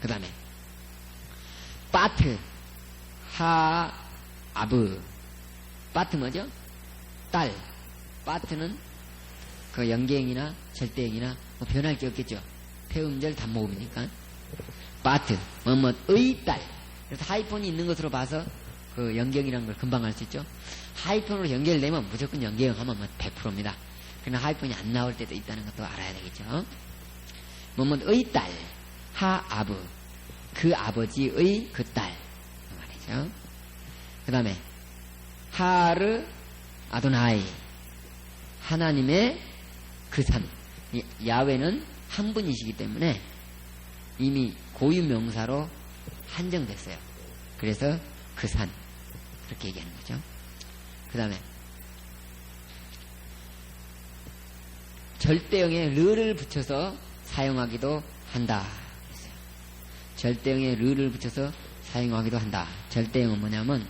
그 다음에 파트 하 아브 파트 뭐죠? 딸. 파트는 그 연계형이나 절대형이나 뭐 변할 게 없겠죠. 폐음절 단모음이니까 파트 뭐뭐의 딸. 그래서 하이폰이 있는 것으로 봐서 그 연계형이라는 걸 금방 알 수 있죠. 하이폰으로 연결되면 무조건 연계형 하면 뭐 100%입니다. 그러나 하이폰이 안 나올 때도 있다는 것도 알아야 되겠죠. 뭐뭐의 딸 하아브 그 아버지의 그 딸 그 말이죠. 그 다음에 하르 아도나이 하나님의 그 산. 야훼는 한 분이시기 때문에 이미 고유명사로 한정됐어요. 그래서 그 산 그렇게 얘기하는 거죠. 그 다음에 절대형에 르를 붙여서 사용하기도 한다. 절대형에 르를 붙여서 사용하기도 한다. 절대형은 뭐냐면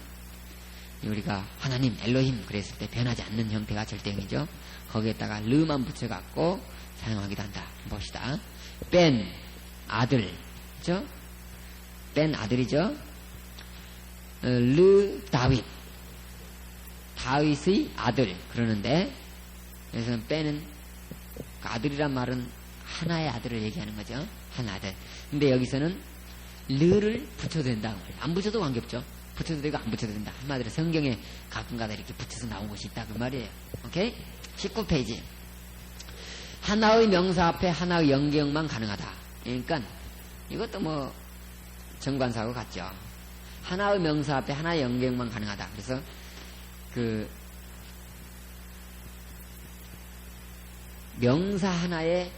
우리가 하나님 엘로힘 그랬을 때 변하지 않는 형태가 절대형이죠. 거기에다가 르만 붙여갖고 사용하기도 한다. 봅시다. 뺀 아들 그죠? 뺀 아들이죠. 르 다윗 다윗의 아들 그러는데 그래서 뺀은 아들이란 말은 하나의 아들을 얘기하는 거죠. 한 아들. 근데 여기서는 르를 붙여도 된다. 안 붙여도 관계없죠. 붙여도 되고 안 붙여도 된다. 한마디로 성경에 가끔가다 이렇게 붙여서 나온 것이 있다. 그 말이에요. 오케이? 19페이지. 하나의 명사 앞에 하나의 연계형만 가능하다. 그러니까 이것도 뭐 정관사하고 같죠. 하나의 명사 앞에 하나의 연계형만 가능하다. 그래서 그 명사 하나에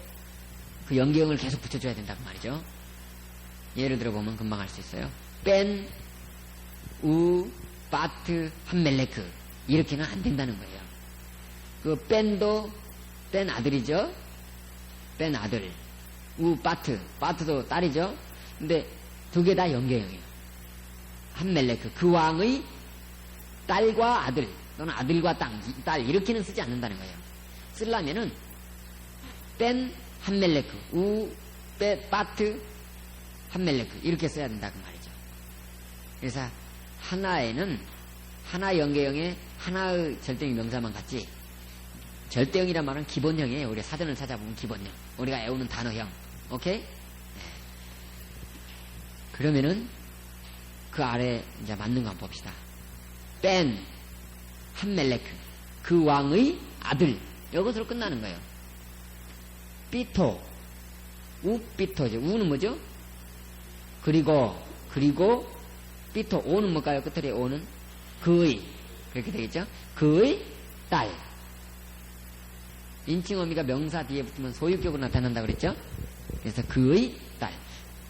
그 연계형을 계속 붙여줘야 된다. 그 말이죠. 예를 들어보면 금방 알 수 있어요. 뺀, 우, 파트, 함멜레크 이렇게는 안 된다는 거예요. 그 뺀도 뺀 아들이죠. 뺀 아들. 우, 파트도 딸이죠. 근데 두 개 다 연계형이에요. 함멜레크 그 왕의 딸과 아들 또는 아들과 딸 이렇게는 쓰지 않는다는 거예요. 쓰려면은 뺀 함멜레크 우, 빼, 파트, 함멜레크 이렇게 써야 된다 그 말이죠. 그래서 하나에는 하나 연계형에 하나의 절대적 명사만 같지 절대형이란 말은 기본형이에요. 우리 사전을 찾아보면 기본형. 우리가 외우는 단어형. 오케이? 네. 그러면은 그 아래 이제 맞는 거 한번 봅시다. 뺀 함멜레크 그 왕의 아들. 이것으로 끝나는 거예요. 삐토 우삐토죠. 우는 뭐죠? 그리고 삐토 오는 뭘까요? 끝에 오는 그의 그렇게 되겠죠? 그의 딸. 인칭어미가 명사 뒤에 붙으면 소유격으로 나타난다 그랬죠? 그래서 그의 딸.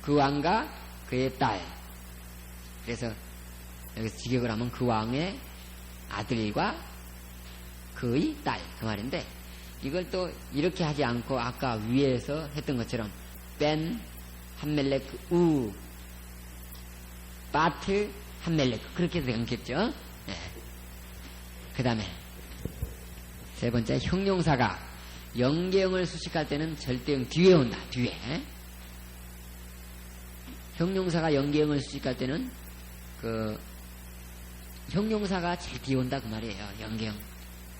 그 왕과 그의 딸. 그래서 여기서 직역을 하면 그 왕의 아들과 그의 딸. 그 말인데 이걸 또 이렇게 하지 않고 아까 위에서 했던 것처럼 뺀 함멜레크 우 바트 함멜레크 그렇게 해도 되겠죠? 네. 그 다음에 세 번째 형용사가 연계형을 수식할 때는 절대형 뒤에 온다. 뒤에 형용사가 연계형을 수식할 때는 그 형용사가 제일 뒤에 온다 그 말이에요. 연계형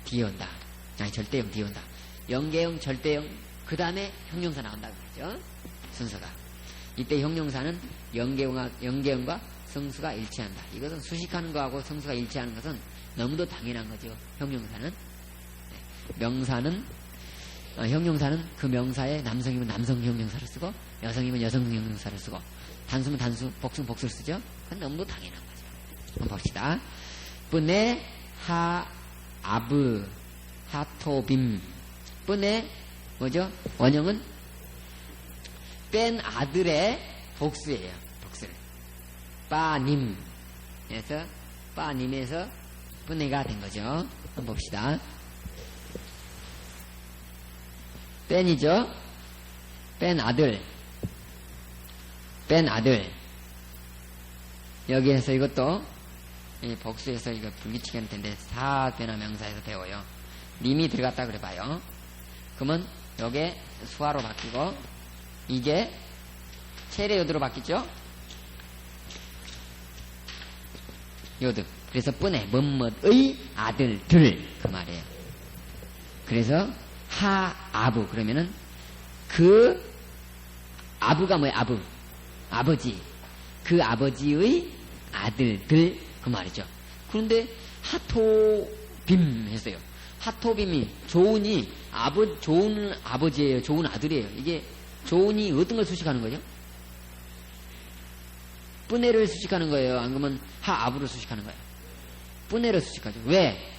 뒤에 온다. 아니 절대형 뒤에 온다. 연계형 절대형 그 다음에 형용사 나온다 그러죠. 순서가. 이때 형용사는 연계형과 성수가 일치한다. 이것은 수식하는 거하고 성수가 일치하는 것은 너무도 당연한 거죠. 형용사는. 명사는 형용사는 그 명사에 남성이면 남성 형용사를 쓰고 여성이면 여성 형용사를 쓰고 단수면 단수, 복수면 복수를 쓰죠. 그건 너무도 당연한 거죠. 한번 봅시다. 뿌네 하 아브 하토빔 뿌네 뭐죠? 원형은 뺀 아들의 복수예요. 복수를 빠님에서 빠님에서 뿌네가 된 거죠. 한번 봅시다. 뺀이죠. 뺀 아들. 여기에서 이것도 복수에서 이거 불규칙이 할 텐데 사변화 명사에서 배워요. 님이 들어갔다 그래 봐요. 그러면 요게 수화로 바뀌고 이게 체례요드로 바뀌죠. 요드. 그래서 뿌네 뭐뭐의 아들들 그 말이에요. 그래서 하아부 그러면은 그 아부가 뭐예요? 아버지 그 아버지의 아들들 그 말이죠. 그런데 하토빔 했어요. 하토빔이 조은이 좋은 아버지예요. 좋은 아들이에요. 이게 조은이 어떤 걸 수식하는 거죠? 뿌네를 수식하는 거예요. 안 그러면 하아부를 수식하는 거예요. 뿌네를 수식하죠. 왜?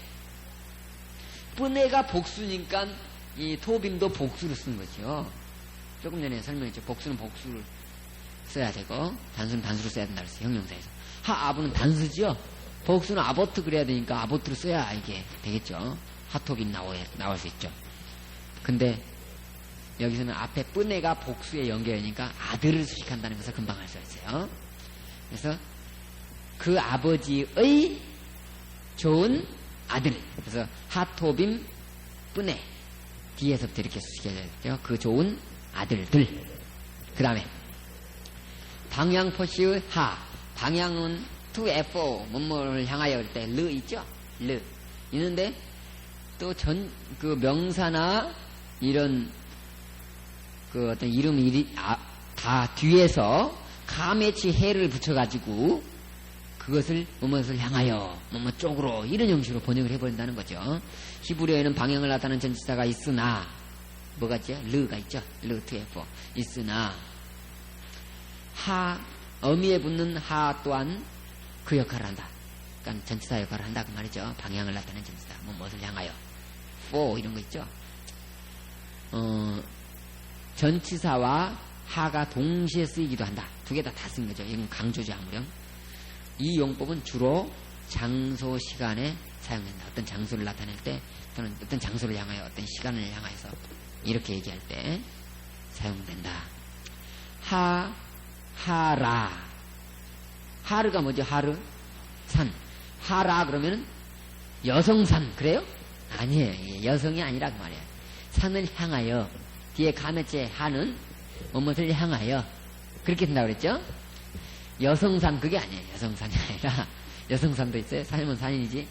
뿌네가 복수니까 이 토빔도 복수를 쓰는 거죠. 조금 전에 설명했죠. 복수는 복수를 써야 되고 단수는 단수를 써야 된다 그랬어요. 형용사에서. 하아부는 단수죠. 복수는 아보트 그래야 되니까 아보트를 써야 이게 되겠죠. 하토빔 나올 수 있죠. 근데 여기서는 앞에 뿌네가 복수에 연결하니까 아들을 수식한다는 것을 금방 알 수 있어요. 그래서 그 아버지의 좋은 아들. 그래서 하토빔 뿌네 뒤에서부터 이렇게 수식해야 되죠. 그 좋은 아들들. 그 다음에 방향포시의 하. 방향은 to fo 뭐뭐를 향하여 할 때 르 있죠. 르 있는데 또 그 명사나 이런 그 어떤 이름이 다 뒤에서 가메치 해를 붙여가지고 그것을 뭐뭇을 향하여 뭐뭇 쪽으로 이런 형식으로 번역을 해버린다는 거죠. 히브리어에는 방향을 나타내는 전치사가 있으나 뭐가 있죠? 르가 있죠. 르 to fo 있으나 하 어미에 붙는 하 또한 그 역할을 한다. 그러니까 전치사 역할을 한다 그 말이죠. 방향을 나타내는 전치사. 무엇을 향하여 for 이런 거 있죠. 전치사와 하가 동시에 쓰이기도 한다. 두 개 다 쓴 거죠. 이건 강조죠. 아무렴. 이 용법은 주로 장소 시간에 사용된다. 어떤 장소를 나타낼 때 또는 어떤 장소를 향하여 어떤 시간을 향해서 이렇게 얘기할 때 사용된다. 하라. 하르가 뭐죠? 하르? 산. 하라 그러면은 여성산. 그래요? 아니에요. 여성이 아니라 그 말이에요. 산을 향하여. 뒤에 가메체 하는 뭐뭇을 향하여. 그렇게 된다고 그랬죠? 여성산 그게 아니에요. 여성산이 아니라 여성산도 있어요. 산이면 산이지.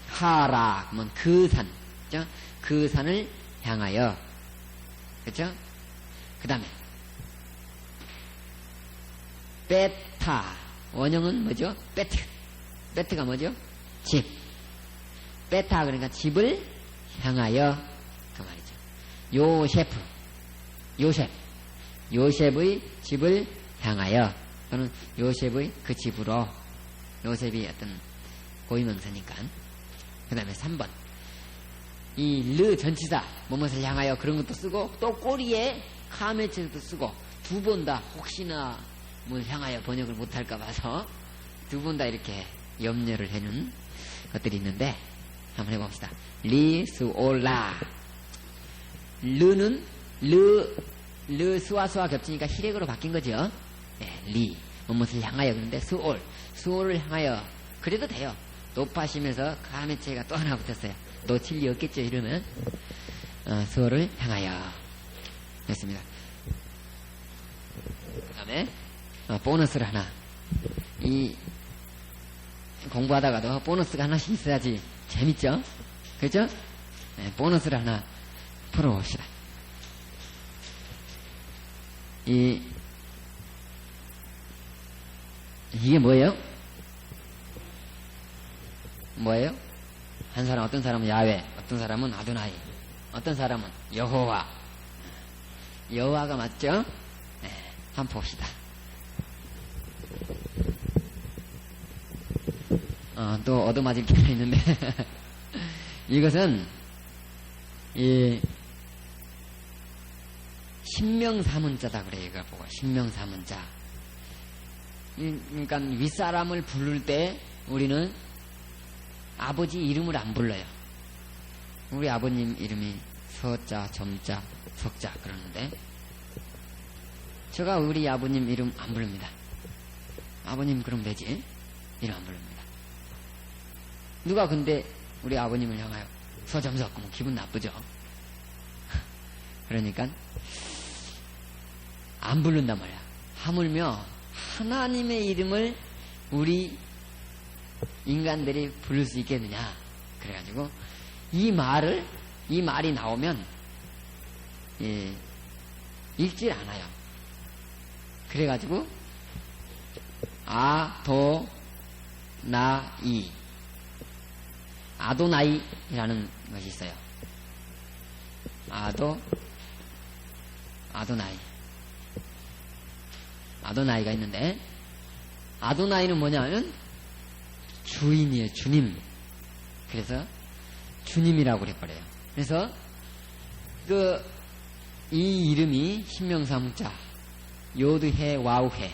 하라, 그러면 그 산, 그죠? 그 산을 향하여, 그죠? 그 다음에, 베타, 원형은 뭐죠? 베트가 뭐죠? 집. 베타, 그러니까 집을 향하여, 그 말이죠. 요셉의 집을 향하여, 또는 요셉의 그 집으로, 요셉이 어떤 고유명사니까. 그 다음에 3번. 이 르 전치사, 뭐뭇을 향하여 그런 것도 쓰고, 또 꼬리에 카메체도 쓰고, 두 번 다 혹시나 뭘 향하여 번역을 못할까 봐서 두 번 다 이렇게 염려를 해놓은 것들이 있는데, 한번 해봅시다. 리, 수, 올라. 르는, 르, 수와 겹치니까 희렉으로 바뀐 거죠. 예, 리. 뭐뭇을 향하여. 그런데 수올을 향하여. 그래도 돼요. 높아시면서 가메체가 또 하나 붙었어요. 놓칠 리 없겠죠, 이러면. 수올을 향하여. 됐습니다. 그 다음에, 보너스를 하나. 공부하다가도 보너스가 하나씩 있어야지 재밌죠? 그렇죠? 네, 보너스를 하나 풀어봅시다. 이게 뭐예요? 뭐예요? 한 사람, 어떤 사람은 야훼, 어떤 사람은 아도나이, 어떤 사람은 여호와가 맞죠? 네, 한번 봅시다. 또 얻어맞을 게 하나 있는데 이것은 신명사문자다 그래요. 이걸 보고 신명사문자. 그러니까 윗사람을 부를 때 우리는 아버지 이름을 안 불러요. 우리 아버님 이름이 서자, 점자, 석자 그러는데 제가 우리 아버님 이름 안 부릅니다. 아버님 그럼 되지? 이름 안 부릅니다. 누가 근데 우리 아버님을 향하여 서점석 그러면 기분 나쁘죠. 그러니까 안 부른단 말이야. 하물며 하나님의 이름을 우리 인간들이 부를 수 있겠느냐. 그래가지고 이 말이 나오면 읽질 않아요. 그래가지고 아도나이라는 것이 있어요. 아도나이가 있는데, 아도나이는 뭐냐면 주인이에요. 주님. 그래서 주님이라고 그래버려요. 그래서 이 이름이 신명사문자 요드해 와우해,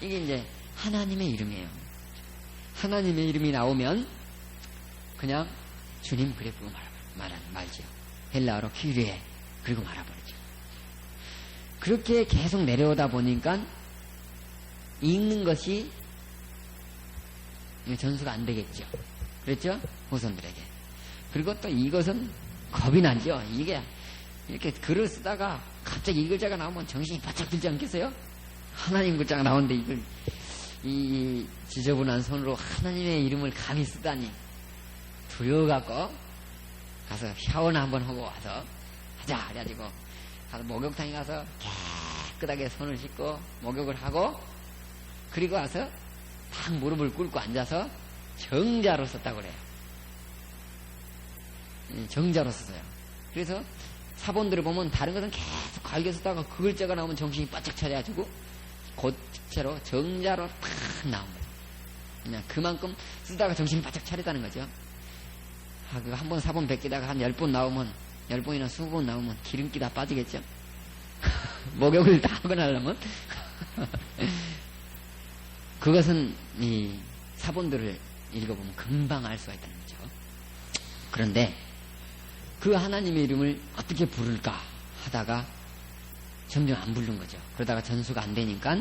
이게 이제 하나님의 이름이에요. 하나님의 이름이 나오면 그냥 주님 그래 부르고 말지요. 헬라어로 퀴리에 그리고 말아버리죠. 그렇게 계속 내려오다 보니까 읽는 것이 전수가 안 되겠죠. 그랬죠? 후손들에게. 그리고 또 이것은 겁이 나죠. 이게 이렇게 글을 쓰다가 갑자기 이 글자가 나오면 정신이 바짝 들지 않겠어요? 하나님 글자가 나오는데 이걸 이 지저분한 손으로 하나님의 이름을 감히 쓰다니 두려워갖고 가서 샤워나 한번 하고 와서 하자 그래가지고 가서 목욕탕에 가서 깨끗하게 손을 씻고 목욕을 하고 그리고 와서 딱 무릎을 꿇고 앉아서 정자로 썼다고 그래요. 정자로 썼어요. 그래서 사본들을 보면 다른 것은 계속 갈겨 쓰다가 그 글자가 나오면 정신이 바짝 차려가지고 곧채로 정자로 탁 나옵니다. 그냥 그만큼 쓰다가 정신이 바짝 차렸다는 거죠. 한 번 사본 베끼다가 한 10번 나오면 10번이나 20번 나오면 기름기 다 빠지겠죠. 목욕을 다 하고 나려면 그것은 이 사본들을 읽어보면 금방 알 수가 있다는 거죠. 그런데 그 하나님의 이름을 어떻게 부를까 하다가 점점 안 부른 거죠. 그러다가 전수가 안 되니까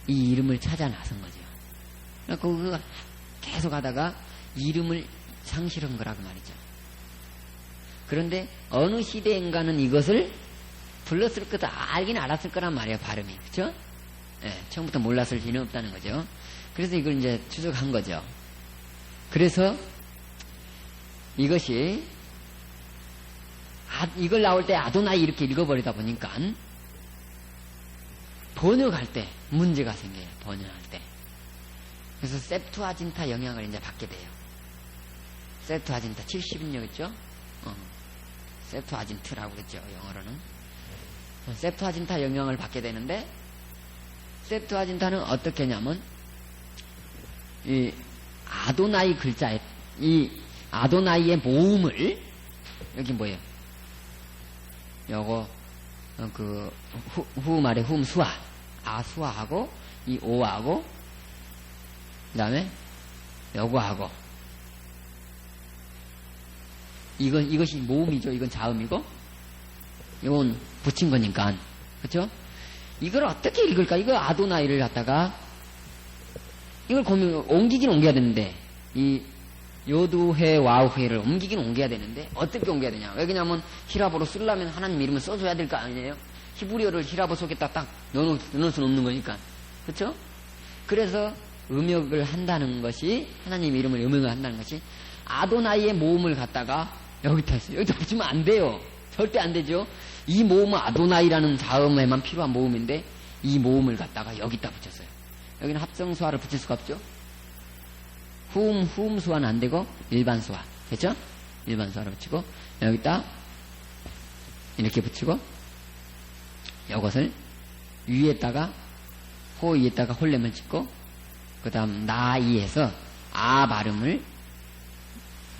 이 이름을 찾아 나선 거죠. 그거 계속 하다가 이름을 상실한 거라고 말이죠. 그런데 어느 시대인가는 이것을 불렀을 거다 알긴 알았을 거란 말이에요. 발음이. 그렇죠? 예, 처음부터 몰랐을 리는 없다는 거죠. 그래서 이걸 이제 추적한 거죠. 그래서 이것이 이걸 나올 때 아도나이 이렇게 읽어버리다 보니까 번역할 때 문제가 생겨요. 번역할 때. 그래서 셉투아진타 영향을 이제 받게 돼요. 셉투아진타 70인역이죠. 셉투아진트라고 그랬죠. 영어로는. 셉투아진타 영향을 받게 되는데 셉투아진타는 어떻게 하냐면 이 아도나이 글자에 이 아도나이의 모음을 여기 뭐예요? 요거 그 후말의 훔수아 아수아하고 이 오하고 그 다음에 요거하고 이것이 모음이죠. 이건 자음이고 이건 붙인 거니까 그렇죠? 이걸 어떻게 읽을까? 이거 아도나이를 갖다가 이걸 옮기긴 옮겨야 되는데 이 요두회 와우회를 옮기긴 옮겨야 되는데 어떻게 옮겨야 되냐? 왜냐면 히라보로 쓰려면 하나님 이름을 써줘야 될 거 아니에요? 히브리어를 히라보 속에다 딱 넣을 수는 없는 거니까 그렇죠? 그래서 음역을 한다는 것이 하나님 이름을 음역을 한다는 것이 아도나이의 모음을 갖다가 여기다 했어요. 여기다 붙이면 안 돼요. 절대 안 되죠. 이 모음은 아도나이라는 자음에만 필요한 모음인데 이 모음을 갖다가 여기다 붙였어요. 여기는 합성수화를 붙일 수가 없죠. 후음수화는 안 되고 일반수화 됐죠? 일반수화를 붙이고 여기다 이렇게 붙이고 이것을 위에다가 호 위에다가 홀렘을 찍고 그 다음 나이에서 아 발음을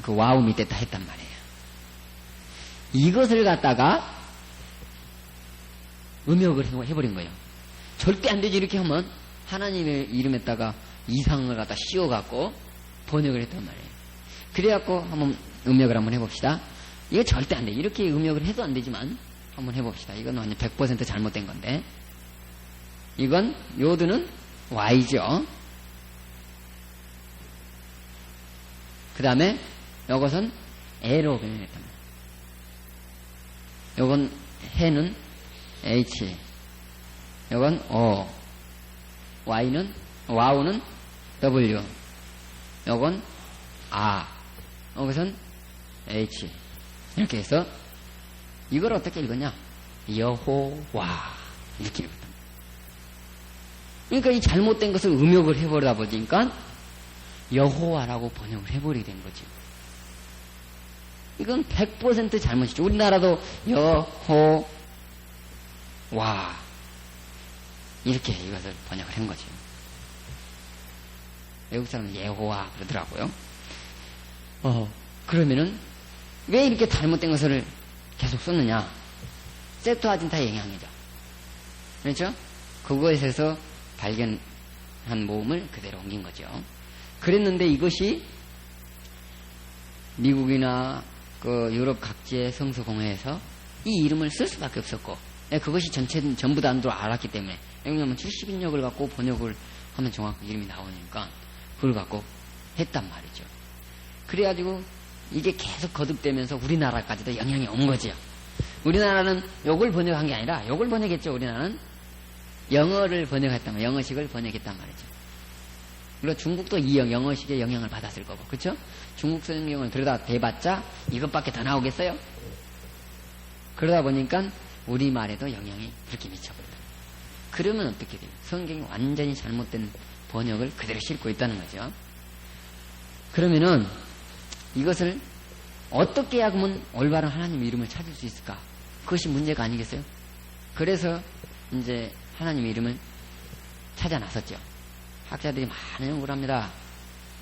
그 와우 밑에다 했단 말이에요. 이것을 갖다가 음역을 해버린 거예요. 절대 안 되지. 이렇게 하면 하나님의 이름에다가 이상을 갖다 씌워갖고 번역을 했단 말이에요. 그래갖고 한번 음역을 한번 해봅시다. 이거 절대 안 돼. 이렇게 음역을 해도 안 되지만 한번 해봅시다. 이건 완전 100% 잘못된 건데 이건 요드는 Y죠. 그 다음에 요것은 L로 변형했단 말이에요. 요건 해는 H, 요건 O, Y는 와우는 W, 요건 R, 요것은 H. 이렇게 해서 이걸 어떻게 읽었냐? 여호와 이렇게 읽었다. 그러니까 이 잘못된 것을 음역을 해버리다 보니까 여호와라고 번역을 해버리게 된 거지. 이건 100% 잘못이죠. 우리나라도 여호와 이렇게 이것을 번역을 한 거지. 외국 사람은 예호와 그러더라고요. 그러면은 왜 이렇게 잘못된 것을 계속 썼느냐? 셉투아진타의 영향이죠. 그렇죠? 그것에서 발견한 모음을 그대로 옮긴 거죠. 그랬는데 이것이 미국이나 그 유럽 각지의 성서공회에서 이 이름을 쓸 수밖에 없었고, 그것이 전부 다 알았기 때문에, 왜냐하면 70인역을 갖고 번역을 하면 정확히 이름이 나오니까 그걸 갖고 했단 말이죠. 그래가지고 이게 계속 거듭되면서 우리나라까지도 영향이 온 거죠. 우리나라는 요걸 번역한 게 아니라 요걸 번역했죠. 우리나라는 영어를 번역했단 말이에요. 영어식을 번역했단 말이죠. 물론 중국도 이 영어식의 영향을 받았을 거고, 그렇죠? 중국 성경을 들여다 대봤자 이것밖에 더 나오겠어요? 그러다 보니까 우리말에도 영향이 그렇게 미쳐버려요. 그러면 어떻게 돼요? 성경이 완전히 잘못된 번역을 그대로 싣고 있다는 거죠. 그러면은 이것을 어떻게 해야 그러면 올바른 하나님 이름을 찾을 수 있을까? 그것이 문제가 아니겠어요? 그래서 이제 하나님 이름을 찾아 나섰죠. 학자들이 많은 연구를 합니다.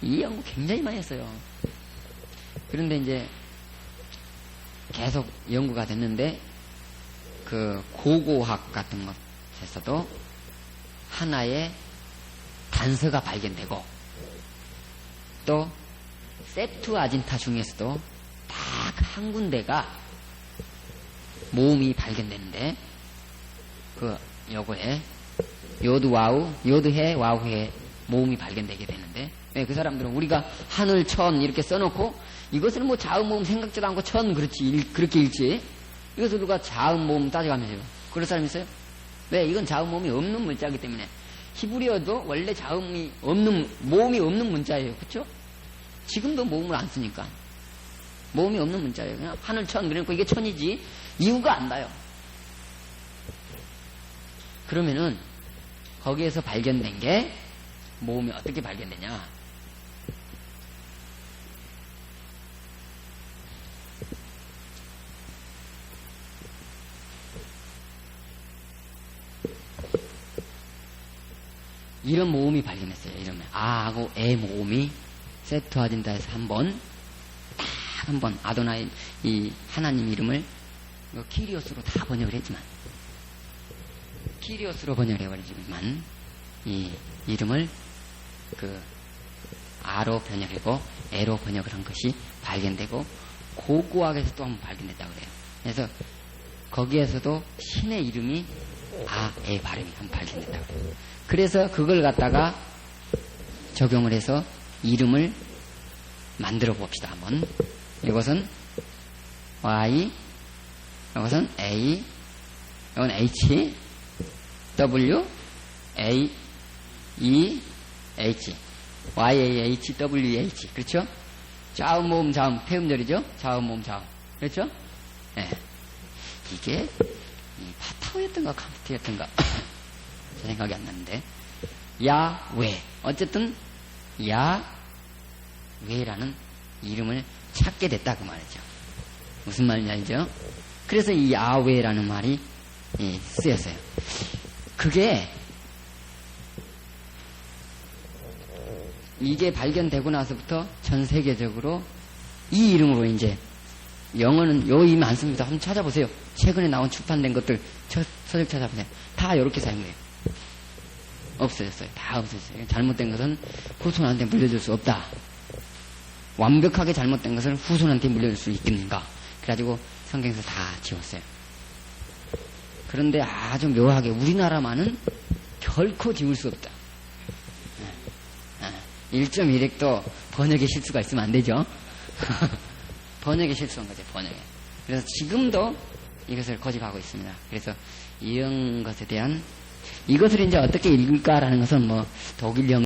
이 연구 굉장히 많이 했어요. 그런데 이제 계속 연구가 됐는데 그 고고학 같은 것에서도 하나의 단서가 발견되고 또 셉투아진타 중에서도 딱 한 군데가 모음이 발견되는데 그 요거에 요드와우, 요드해, 와우해 모음이 발견되게 되는데 그 사람들은 우리가 하늘, 천 이렇게 써놓고 이것을 뭐 자음 모음 생각지도 않고 천 그렇게 읽지 이것을 누가 자음 모음 따져가면서요. 그럴 사람 있어요? 왜? 이건 자음 모음이 없는 문자이기 때문에 히브리어도 원래 자음이 없는, 모음이 없는 문자예요. 그쵸? 지금도 모음을 안 쓰니까. 모음이 없는 문자예요. 그냥 하늘천, 그러니까 이게 천이지. 이유가 안 나요. 그러면은, 거기에서 발견된 게, 모음이 어떻게 발견되냐. 이런 모음이 발견했어요. 이러면 아하고 에 모음이 세트화된다 해서 한 번 아도나이 이 하나님 이름을 키리오스로 다 번역을 했지만 키리오스로 번역을 해버리지만 이 이름을 그 아로 번역하고 에로 번역을 한 것이 발견되고 고고학에서 또 한 번 발견됐다고 그래요. 그래서 거기에서도 신의 이름이 에 발음이 한 번 발견됐다고 그래요. 그래서 그걸 갖다가 적용을 해서 이름을 만들어 봅시다. 한번. 이것은 Y, 이것은 A, 이건 H, W, A, E, H, Y, A, H, W, H. 그렇죠? 자음, 모음, 자음, 폐음절이죠? 자음, 모음, 자음. 그렇죠? 네. 이게 이 파타오였던가 카프트였던가 제 생각이 안 나는데 야외 어쨌든 야외라는 이름을 찾게 됐다 그 말이죠. 무슨 말인지 알죠? 그래서 이 야외라는 말이 쓰였어요. 그게 이게 발견되고 나서부터 전 세계적으로 이 이름으로 이제 영어는 요 이름 안 씁니다. 한번 찾아보세요. 최근에 나온 출판된 것들 서적 찾아보세요. 다 이렇게 사용해요. 없어졌어요. 다 없어졌어요. 잘못된 것은 후손한테 물려줄 수 없다. 완벽하게 잘못된 것을 후손한테 물려줄 수 있겠는가. 그래가지고 성경에서 다 지웠어요. 그런데 아주 묘하게 우리나라만은 결코 지울 수 없다. 1.1핵도 번역에 실수가 있으면 안 되죠. 번역에 실수한 거죠. 번역에. 그래서 지금도 이것을 고집하고 있습니다. 그래서 이런 것에 대한 이것을 이제 어떻게 읽을까라는 것은 뭐 독일 영